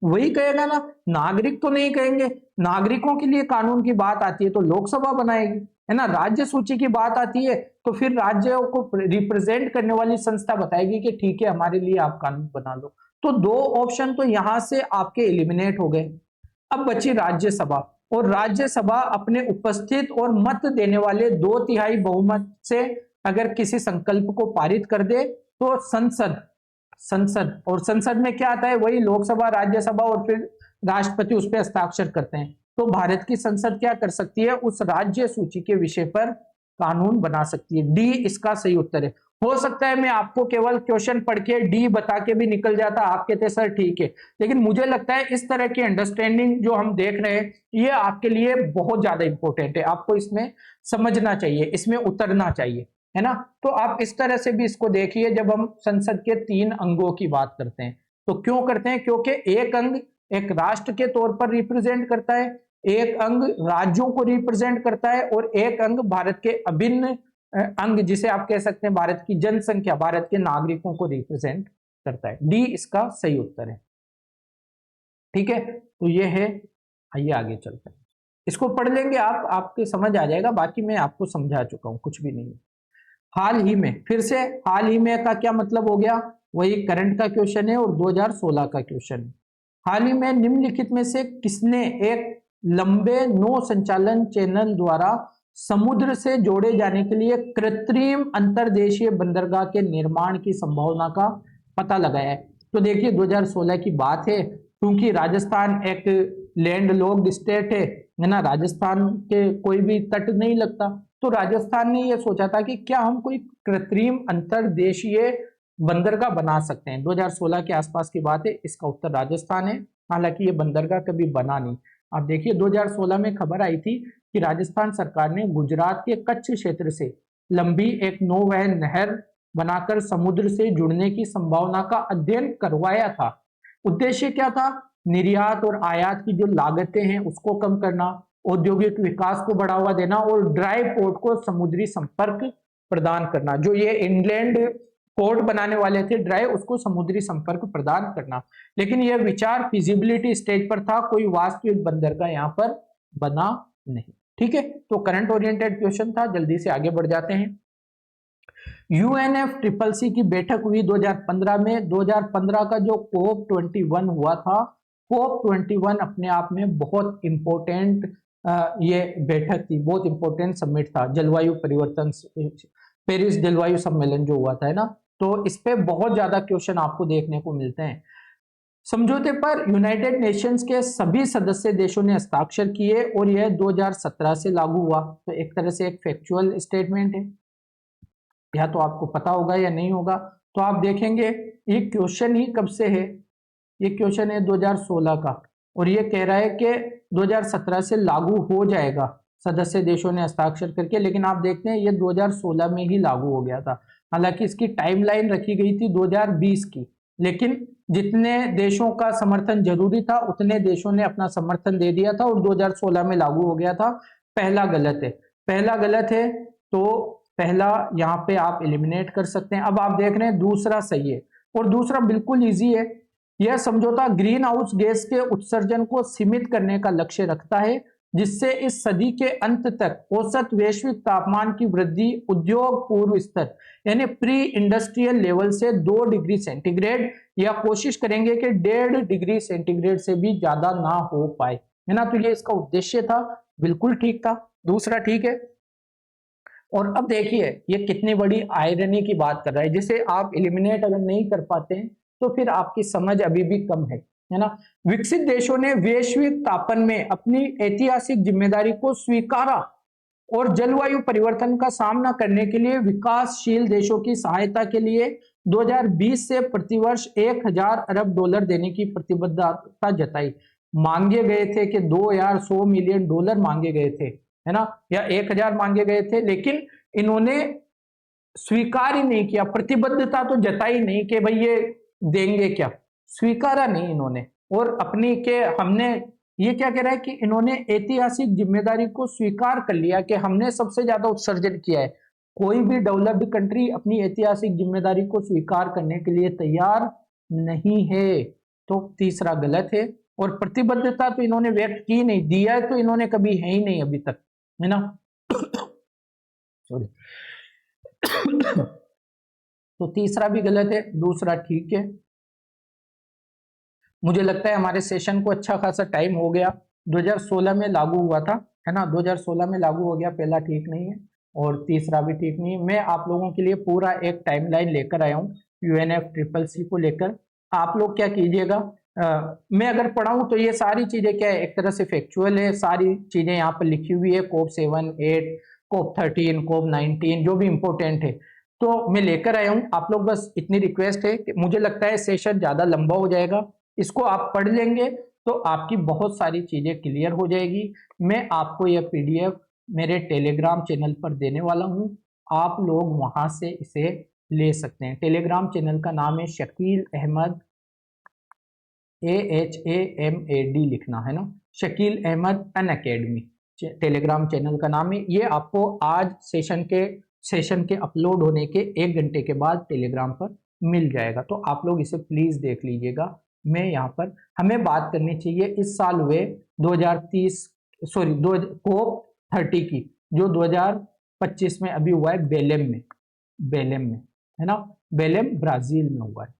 वही कहेगा ना, नागरिक तो नहीं कहेंगे। नागरिकों के लिए कानून की बात आती है तो लोकसभा बनाएगी, है ना। राज्य सूची की बात आती है तो फिर राज्यों को रिप्रेजेंट करने वाली संस्था बताएगी कि ठीक है हमारे लिए आप कानून बना लो। तो दो ऑप्शन तो यहां से आपके एलिमिनेट हो गए। अब बची राज्यसभा, और राज्यसभा अपने उपस्थित और मत देने वाले 2/3 बहुमत से अगर किसी संकल्प को पारित कर दे तो संसद संसद और संसद में क्या आता है, वही लोकसभा, राज्यसभा और फिर राष्ट्रपति उस पर हस्ताक्षर करते हैं। तो भारत की संसद क्या कर सकती है, उस राज्य सूची के विषय पर कानून बना सकती है। डी इसका सही उत्तर है। हो सकता है मैं आपको केवल क्वेश्चन पढ़ के डी बता के भी निकल जाता, आप कहते सर ठीक है, लेकिन मुझे लगता है इस तरह की अंडरस्टैंडिंग जो हम देख रहे हैं ये आपके लिए बहुत ज्यादा इंपॉर्टेंट है। आपको इसमें समझना चाहिए, इसमें उतरना चाहिए, है ना। तो आप इस तरह से भी इसको देखिए। जब हम संसद के 3 अंगों की बात करते हैं तो क्यों करते हैं, क्योंकि एक अंग एक राष्ट्र के तौर पर रिप्रेजेंट करता है, एक अंग राज्यों को रिप्रेजेंट करता है और एक अंग भारत के अभिन्न अंग जिसे आप कह सकते हैं भारत की जनसंख्या, भारत के नागरिकों को रिप्रेजेंट करता है। डी इसका सही उत्तर है। ठीक है, तो ये है। आइए आगे चलते हैं, इसको पढ़ लेंगे आप, आपके समझ आ जाएगा। बाकी मैं आपको समझा चुका हूं, कुछ भी नहीं है। हाल ही में, फिर से हाल ही में का क्या मतलब हो गया, वही करंट का क्वेश्चन है और 2016 का क्वेश्चन है। हाल ही में निम्नलिखित में से किसने एक लंबे नौ संचालन चैनल द्वारा समुद्र से जोड़े जाने के लिए कृत्रिम अंतर्देशीय बंदरगाह के निर्माण की संभावना का पता लगाया है? तो देखिए 2016 की बात है, क्योंकि राजस्थान एक लैंडलॉक्ड स्टेट है ना, राजस्थान के कोई भी तट नहीं लगता, तो राजस्थान ने यह सोचा था कि क्या हम कोई कृत्रिम अंतर्देशीय बंदरगाह बना सकते हैं। 2016 के आसपास की बात है, इसका उत्तर राजस्थान है। हालांकि ये बंदरगाह कभी बना नहीं। आप देखिए 2016 में खबर आई थी कि राजस्थान सरकार ने गुजरात के कच्छ क्षेत्र से लंबी एक नौवहन नहर बनाकर समुद्र से जुड़ने की संभावना का अध्ययन करवाया था। उद्देश्य क्या था, निर्यात और आयात की जो लागतें हैं उसको कम करना, औद्योगिक विकास को बढ़ावा देना और ड्राई पोर्ट को समुद्री संपर्क प्रदान करना। जो ये इनलैंड पोर्ट बनाने वाले थे ड्राई, उसको समुद्री संपर्क प्रदान करना। लेकिन यह विचार फिजिबिलिटी स्टेज पर था, कोई वास्तविक बंदरगाह यहाँ पर बना नहीं। ठीक है, तो करंट ओरिएंटेड क्वेश्चन था। जल्दी से आगे बढ़ जाते हैं। UNFCCC की बैठक हुई 2015 में। 2015 का जो COP21 हुआ था, COP21 अपने आप में बहुत इंपॉर्टेंट ये बैठक थी, बहुत इंपॉर्टेंट समिट था। जलवायु परिवर्तन, पेरिस जलवायु सम्मेलन जो हुआ था, है ना, तो इस पे बहुत ज्यादा क्वेश्चन आपको देखने को मिलते हैं। समझौते पर यूनाइटेड नेशंस के सभी सदस्य देशों ने हस्ताक्षर किए और यह 2017 से लागू हुआ। तो एक तरह से एक फैक्चुअल स्टेटमेंट है, या तो आपको पता होगा या नहीं होगा। तो आप देखेंगे ये क्वेश्चन ही कब से है, ये क्वेश्चन है 2016 का, और ये कह रहा है कि 2017 से लागू हो जाएगा सदस्य देशों ने हस्ताक्षर करके। लेकिन आप देखते हैं ये 2016 में ही लागू हो गया था। हालांकि इसकी टाइमलाइन रखी गई थी 2020 की, लेकिन जितने देशों का समर्थन जरूरी था उतने देशों ने अपना समर्थन दे दिया था और 2016 में लागू हो गया था। पहला गलत है, पहला गलत है, तो पहला यहाँ पे आप एलिमिनेट कर सकते हैं। अब आप देख रहे हैं दूसरा सही है, और दूसरा बिल्कुल इजी है। यह समझौता ग्रीन हाउस गैस के उत्सर्जन को सीमित करने का लक्ष्य रखता है, जिससे इस सदी के अंत तक औसत वैश्विक तापमान की वृद्धि उद्योग पूर्व स्तर यानी प्री इंडस्ट्रियल लेवल से 2 डिग्री सेंटीग्रेड, या कोशिश करेंगे कि 1.5 डिग्री सेंटीग्रेड से भी ज्यादा ना हो पाए, है ना। तो ये इसका उद्देश्य था, बिल्कुल ठीक था, दूसरा ठीक है। और अब देखिए ये कितनी बड़ी आयरनी की बात कर रहा है, जिसे आप एलिमिनेट अगर नहीं कर पाते हैं तो फिर आपकी समझ अभी भी कम है ना। विकसित देशों ने वैश्विक तापन में अपनी ऐतिहासिक जिम्मेदारी को स्वीकारा और जलवायु परिवर्तन का सामना करने के लिए विकासशील देशों की सहायता के लिए 2020 से प्रतिवर्ष 1000 अरब डॉलर देने की प्रतिबद्धता जताई। मांगे गए थे कि 2 मिलियन डॉलर मांगे गए थे, है ना, या 1000 मांगे गए थे, लेकिन इन्होंने स्वीकार ही नहीं किया। प्रतिबद्धता तो जताई नहीं कि भाई ये देंगे क्या, स्वीकारा नहीं इन्होंने, और अपनी के हमने ये क्या कह रहा है कि इन्होंने ऐतिहासिक जिम्मेदारी को स्वीकार कर लिया कि हमने सबसे ज्यादा उत्सर्जन किया है। कोई भी डेवलप्ड कंट्री अपनी ऐतिहासिक जिम्मेदारी को स्वीकार करने के लिए तैयार नहीं है, तो तीसरा गलत है। और प्रतिबद्धता तो इन्होंने व्यक्त की नहीं, दिया है तो इन्होंने कभी है ही नहीं अभी तक, है ना। सॉरी। तो तीसरा भी गलत है, दूसरा ठीक है। मुझे लगता है हमारे सेशन को अच्छा खासा टाइम हो गया। 2016 में लागू हुआ था, है ना, 2016 में लागू हो गया, पहला ठीक नहीं है और तीसरा भी ठीक नहीं है। मैं आप लोगों के लिए पूरा एक टाइमलाइन लेकर आया हूँ UNFCCC को लेकर। आप लोग क्या कीजिएगा, मैं अगर पढ़ाऊँ तो ये सारी चीजें क्या है, एक तरह से फैक्चुअल है, सारी चीजें यहाँ पर लिखी हुई है, COP 7, 8, COP 13, COP 19 जो भी इंपॉर्टेंट है तो मैं लेकर आया हूँ। आप लोग बस इतनी रिक्वेस्ट है कि मुझे लगता है सेशन ज्यादा लंबा हो जाएगा, इसको आप पढ़ लेंगे तो आपकी बहुत सारी चीजें क्लियर हो जाएगी। मैं आपको यह PDF मेरे टेलीग्राम चैनल पर देने वाला हूं, आप लोग वहां से इसे ले सकते हैं। टेलीग्राम चैनल का नाम है शकील अहमद, AHAMAD लिखना है ना, Shakil Ahmad Unacademy Telegram channel का नाम है। ये आपको आज सेशन के अपलोड होने के 1 घंटे के बाद टेलीग्राम पर मिल जाएगा, तो आप लोग इसे प्लीज देख लीजिएगा। मैं यहाँ पर हमें बात करनी चाहिए इस साल हुए 2030 सॉरी COP 30 की, जो 2025 में अभी हुआ है बेलेम में, है ना, बेलेम ब्राजील में हुआ है।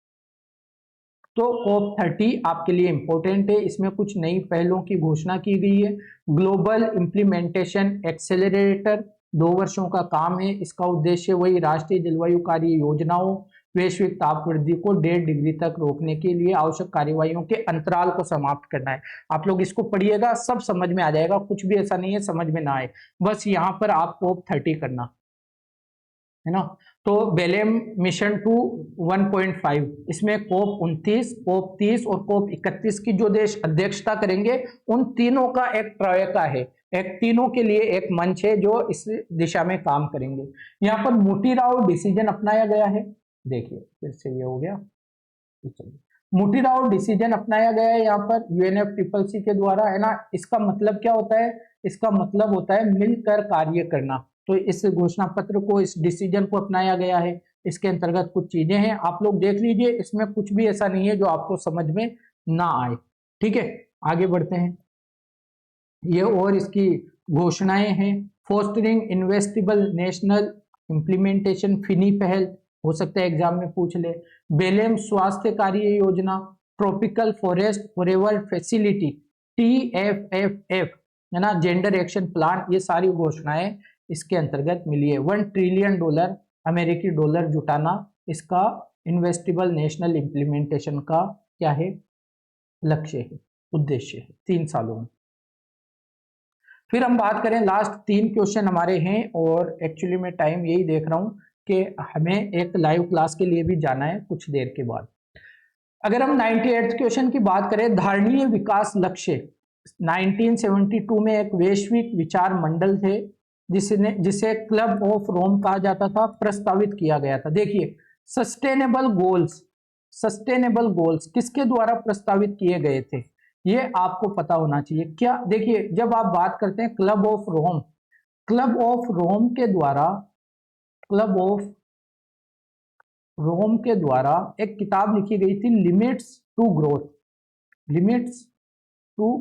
तो COP 30 आपके लिए इंपॉर्टेंट है, इसमें कुछ नई पहलों की घोषणा की गई है। ग्लोबल इम्प्लीमेंटेशन एक्सेलरेटर 2 वर्षों का काम है। इसका उद्देश्य वही राष्ट्रीय जलवायु कार्य योजनाओं, वैश्विक ताप वृद्धि को 1.5 डिग्री तक रोकने के लिए आवश्यक कार्यवाहियों के अंतराल को समाप्त करना है। आप लोग इसको पढ़िएगा, सब समझ में आ जाएगा, कुछ भी ऐसा नहीं है समझ में ना आए, बस यहाँ पर आप COP 30 करना, है ना। तो बेलेम मिशन टू 1.5, इसमें COP 29, COP 30 और COP 31 की जो देश अध्यक्षता करेंगे उन तीनों का एक ट्रायका है, एक तीनों के लिए एक मंच है जो इस दिशा में काम करेंगे। यहाँ पर मोतीराव डिसीजन अपनाया गया है, देखिए फिर से ये हो गया, मोतीराव डिसीजन अपनाया गया है यहाँ पर UNFCCC के द्वारा, है ना। इसका मतलब क्या होता है, इसका मतलब होता है मिलकर कार्य करना। तो इस घोषणा पत्र को, इस डिसीजन को अपनाया गया है। इसके अंतर्गत कुछ चीजें हैं, आप लोग देख लीजिए, इसमें कुछ भी ऐसा नहीं है जो आपको समझ में ना आए, ठीक है। आगे बढ़ते हैं, ये और इसकी घोषणाएं हैं। फोस्टरिंग इन्वेस्टिबल नेशनल इंप्लीमेंटेशन फिनी पहल, हो सकता है एग्जाम में पूछ ले। बेलेम स्वास्थ्य कार्य योजना, tropical forest forever facility TFFF, है ना, जेंडर एक्शन प्लान, ये सारी घोषणाएं इसके अंतर्गत मिली है। $1 ट्रिलियन अमेरिकी डॉलर जुटाना इसका इन्वेस्टिबल नेशनल इंप्लीमेंटेशन का क्या है, लक्ष्य है, उद्देश्य है 3 सालों में। फिर हम बात करें, लास्ट 3 क्वेश्चन हमारे हैं और एक्चुअली मैं टाइम यही देख रहा हूं कि हमें एक लाइव क्लास के लिए भी जाना है कुछ देर के बाद। अगर हम 98th क्वेश्चन की बात करें, धारणीय विकास लक्ष्य 1972 में एक वैश्विक विचार मंडल थे जिसे क्लब ऑफ रोम कहा जाता था, प्रस्तावित किया गया था। देखिए सस्टेनेबल गोल्स किसके द्वारा प्रस्तावित किए गए थे, ये आपको पता होना चाहिए। क्या, देखिए जब आप बात करते हैं क्लब ऑफ रोम के द्वारा एक किताब लिखी गई थी, लिमिट्स टू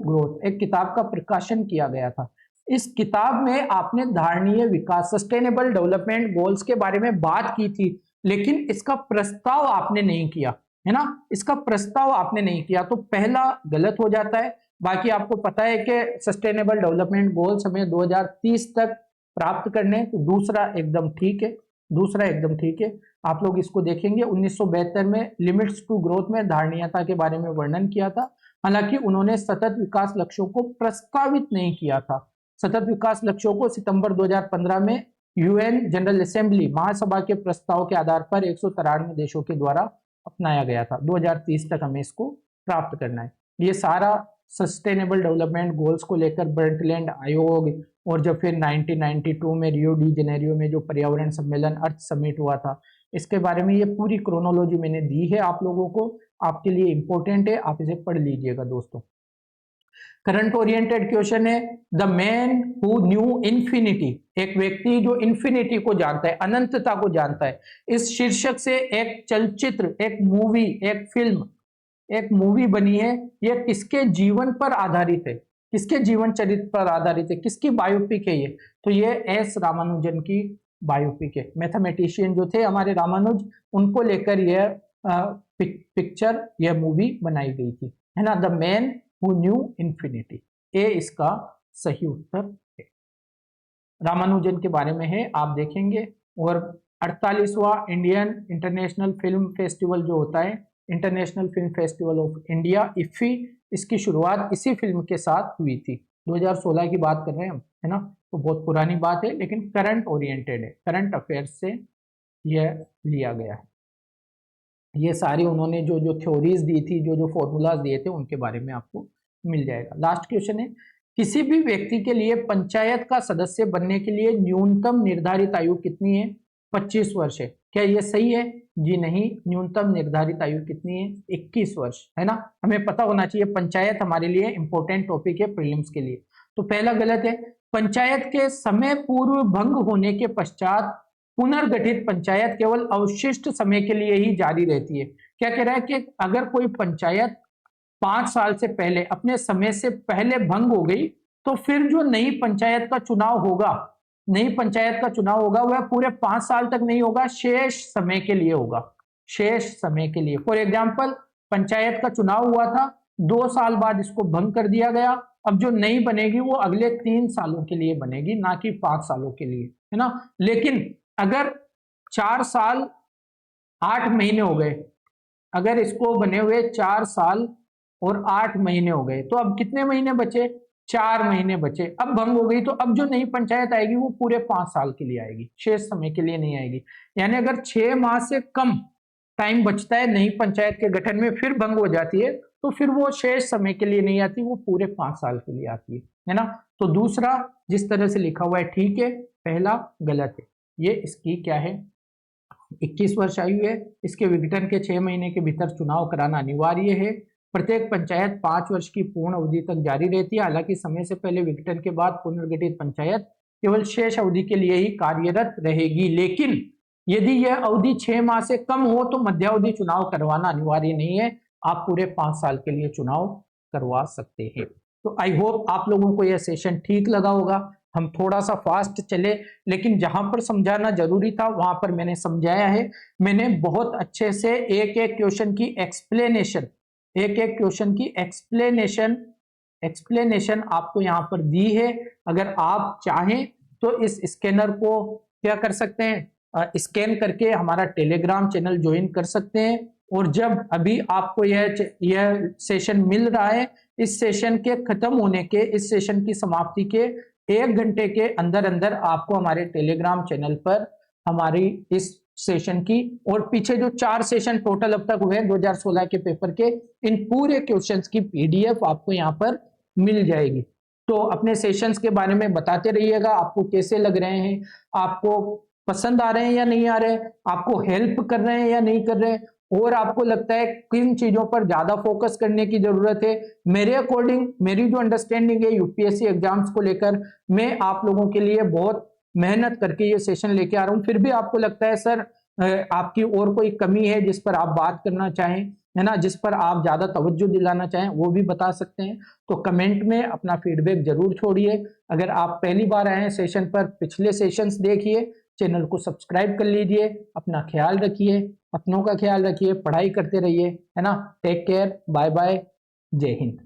ग्रोथ, एक किताब का प्रकाशन किया गया था। इस किताब में आपने धारणीय विकास, सस्टेनेबल डेवलपमेंट गोल्स के बारे में बात की थी, लेकिन इसका प्रस्ताव आपने नहीं किया, है ना, इसका प्रस्ताव आपने नहीं किया, तो पहला गलत हो जाता है। बाकी आपको पता है कि सस्टेनेबल डेवलपमेंट गोल्स हमें 2030 तक प्राप्त करने, तो दूसरा एकदम ठीक है। आप लोग इसको देखेंगे, 1972 में लिमिट्स टू ग्रोथ में धारणीयता के बारे में वर्णन किया था। हालांकि उन्होंने सतत विकास लक्ष्यों को प्रस्तावित नहीं किया था। सतत विकास लक्ष्यों को सितंबर 2015 में UN जनरल असेंबली महासभा के प्रस्ताव के आधार पर 193 देशों के द्वारा अपनाया गया था। 2030 तक हमें इसको प्राप्त करना है। ये सारा सस्टेनेबल डेवलपमेंट गोल्स को लेकर ब्रंटलैंड आयोग, और जब फिर 1992 में रियो डी जेनेरियो में जो पर्यावरण सम्मेलन अर्थ समिट हुआ था, इसके बारे में ये पूरी क्रोनोलॉजी मैंने दी है आप लोगों को, आपके लिए इंपॉर्टेंट है, आप इसे पढ़ लीजिएगा दोस्तों। करंट ओरिएंटेड क्वेश्चन है, the man who knew infinity, एक व्यक्ति जो इन्फिनिटी को जानता है, अनंतता को जानता है। इस शीर्षक से एक चलचित्र, एक मूवी, एक फिल्म, एक मूवी बनी है। यह किसके जीवन पर आधारित है, किसके जीवन चरित्र पर आधारित है, किसकी बायोपिक है ये? तो ये एस रामानुजन की बायोपिक है। मैथमेटिशियन जो थे हमारे रामानुज, उनको लेकर यह पिक्चर, यह मूवी बनाई गई थी, है ना। The man who knew infinity, A इसका सही उत्तर है। रामानुजन के बारे में है, आप देखेंगे। और 48वां इंडियन इंटरनेशनल फिल्म फेस्टिवल जो होता है, international film festival of India, IFFI, इसकी शुरुआत इसी फिल्म के साथ हुई थी। 2016 की बात कर रहे हैं हम, है ना। तो बहुत पुरानी बात है, लेकिन करंट ओरिएंटेड है, करंट अफेयर्स से यह लिया गया है। ये सारी उन्होंने जो जो थ्योरीज दी थी, जो जो फॉर्मूलाज दिए थे, उनके बारे में आपको मिल जाएगा। लास्ट क्वेश्चन है, किसी भी व्यक्ति के लिए पंचायत का सदस्य बनने के लिए न्यूनतम निर्धारित आयु कितनी है? 25 वर्ष है। क्या ये सही है? जी नहीं, न्यूनतम निर्धारित आयु कितनी है? 21 वर्ष, है ना। हमें पता होना चाहिए, पंचायत हमारे लिए इंपॉर्टेंट टॉपिक है प्रीलिम्स के लिए। तो पहला गलत है। पंचायत के समय पूर्व भंग होने के पश्चात पुनर्गठित पंचायत केवल अवशिष्ट समय के लिए ही जारी रहती है। क्या कह रहा है कि अगर कोई पंचायत 5 साल से पहले, अपने समय से पहले भंग हो गई, तो फिर जो नई पंचायत का चुनाव होगा, नई पंचायत का चुनाव होगा, वह पूरे 5 साल तक नहीं होगा, शेष समय के लिए होगा, शेष समय के लिए। फॉर एग्जाम्पल, पंचायत का चुनाव हुआ था, 2 साल बाद इसको भंग कर दिया गया, अब जो नई बनेगी वो अगले 3 सालों के लिए बनेगी, ना कि 5 सालों के लिए, है ना। लेकिन अगर 4 साल 8 महीने हो गए, अगर इसको बने हुए 4 साल और 8 महीने हो गए, तो अब कितने महीने बचे? 4 महीने बचे। अब भंग हो गई, तो अब जो नई पंचायत आएगी वो पूरे 5 साल के लिए आएगी, शेष समय के लिए नहीं आएगी। यानी अगर 6 माह से कम टाइम बचता है नई पंचायत के गठन में, फिर भंग हो जाती है, तो फिर वो शेष समय के लिए नहीं आती, वो पूरे 5 साल के लिए आती है ना। तो दूसरा जिस तरह से लिखा हुआ है ठीक है, पहला गलत है। ये इसकी क्या है? 21 वर्ष आयु है। इसके विघटन के 6 महीने के भीतर चुनाव कराना अनिवार्य है। प्रत्येक पंचायत 5 वर्ष की पूर्ण अवधि तक जारी रहती है। हालांकि समय से पहले विघटन के बाद पुनर्गठित पंचायत केवल शेष अवधि के लिए ही कार्यरत रहेगी। लेकिन यदि यह अवधि 6 माह से कम हो तो मध्यावधि चुनाव करवाना अनिवार्य नहीं है, आप पूरे 5 साल के लिए चुनाव करवा सकते हैं। तो आई होप आप लोगों को यह सेशन ठीक लगा होगा। हम थोड़ा सा फास्ट चले, लेकिन जहां पर समझाना जरूरी था वहां पर मैंने समझाया है। मैंने बहुत अच्छे से एक एक क्वेश्चन की एक्सप्लेनेशन, एक एक क्वेश्चन की एक्सप्लेनेशन आपको यहाँ पर दी है। अगर आप चाहें तो इस स्कैनर को क्या कर सकते हैं, स्कैन करके हमारा टेलीग्राम चैनल ज्वाइन कर सकते हैं। और जब अभी आपको यह सेशन मिल रहा है, इस सेशन के खत्म होने के, इस सेशन की समाप्ति के 1 घंटे के अंदर अंदर आपको हमारे टेलीग्राम चैनल पर हमारी इस सेशन की और पीछे जो 4 सेशन टोटल अब तक हुए 2016 के पेपर के, इन पूरे क्वेश्चंस की पीडीएफ आपको यहाँ पर मिल जाएगी। तो अपने सेशंस के बारे में बताते रहिएगा, आपको कैसे लग रहे हैं, आपको पसंद आ रहे हैं या नहीं आ रहे, आपको हेल्प कर रहे हैं या नहीं कर रहे, और आपको लगता है किन चीजों पर ज्यादा फोकस करने की जरूरत है। मेरे अकॉर्डिंग, मेरी जो अंडरस्टैंडिंग है यूपीएससी एग्जाम्स को लेकर, मैं आप लोगों के लिए बहुत मेहनत करके ये सेशन लेके आ रहा हूँ। फिर भी आपको लगता है सर आपकी और कोई कमी है जिस पर आप बात करना चाहें, है ना, जिस पर आप ज्यादा तवज्जो दिलाना चाहें, वो भी बता सकते हैं। तो कमेंट में अपना फीडबैक जरूर छोड़िए। अगर आप पहली बार आए हैं सेशन पर, पिछले सेशंस देखिए, चैनल को सब्सक्राइब कर लीजिए। अपना ख्याल रखिए, अपनों का ख्याल रखिए, पढ़ाई करते रहिए, है ना। टेक केयर, बाय बाय, जय हिंद।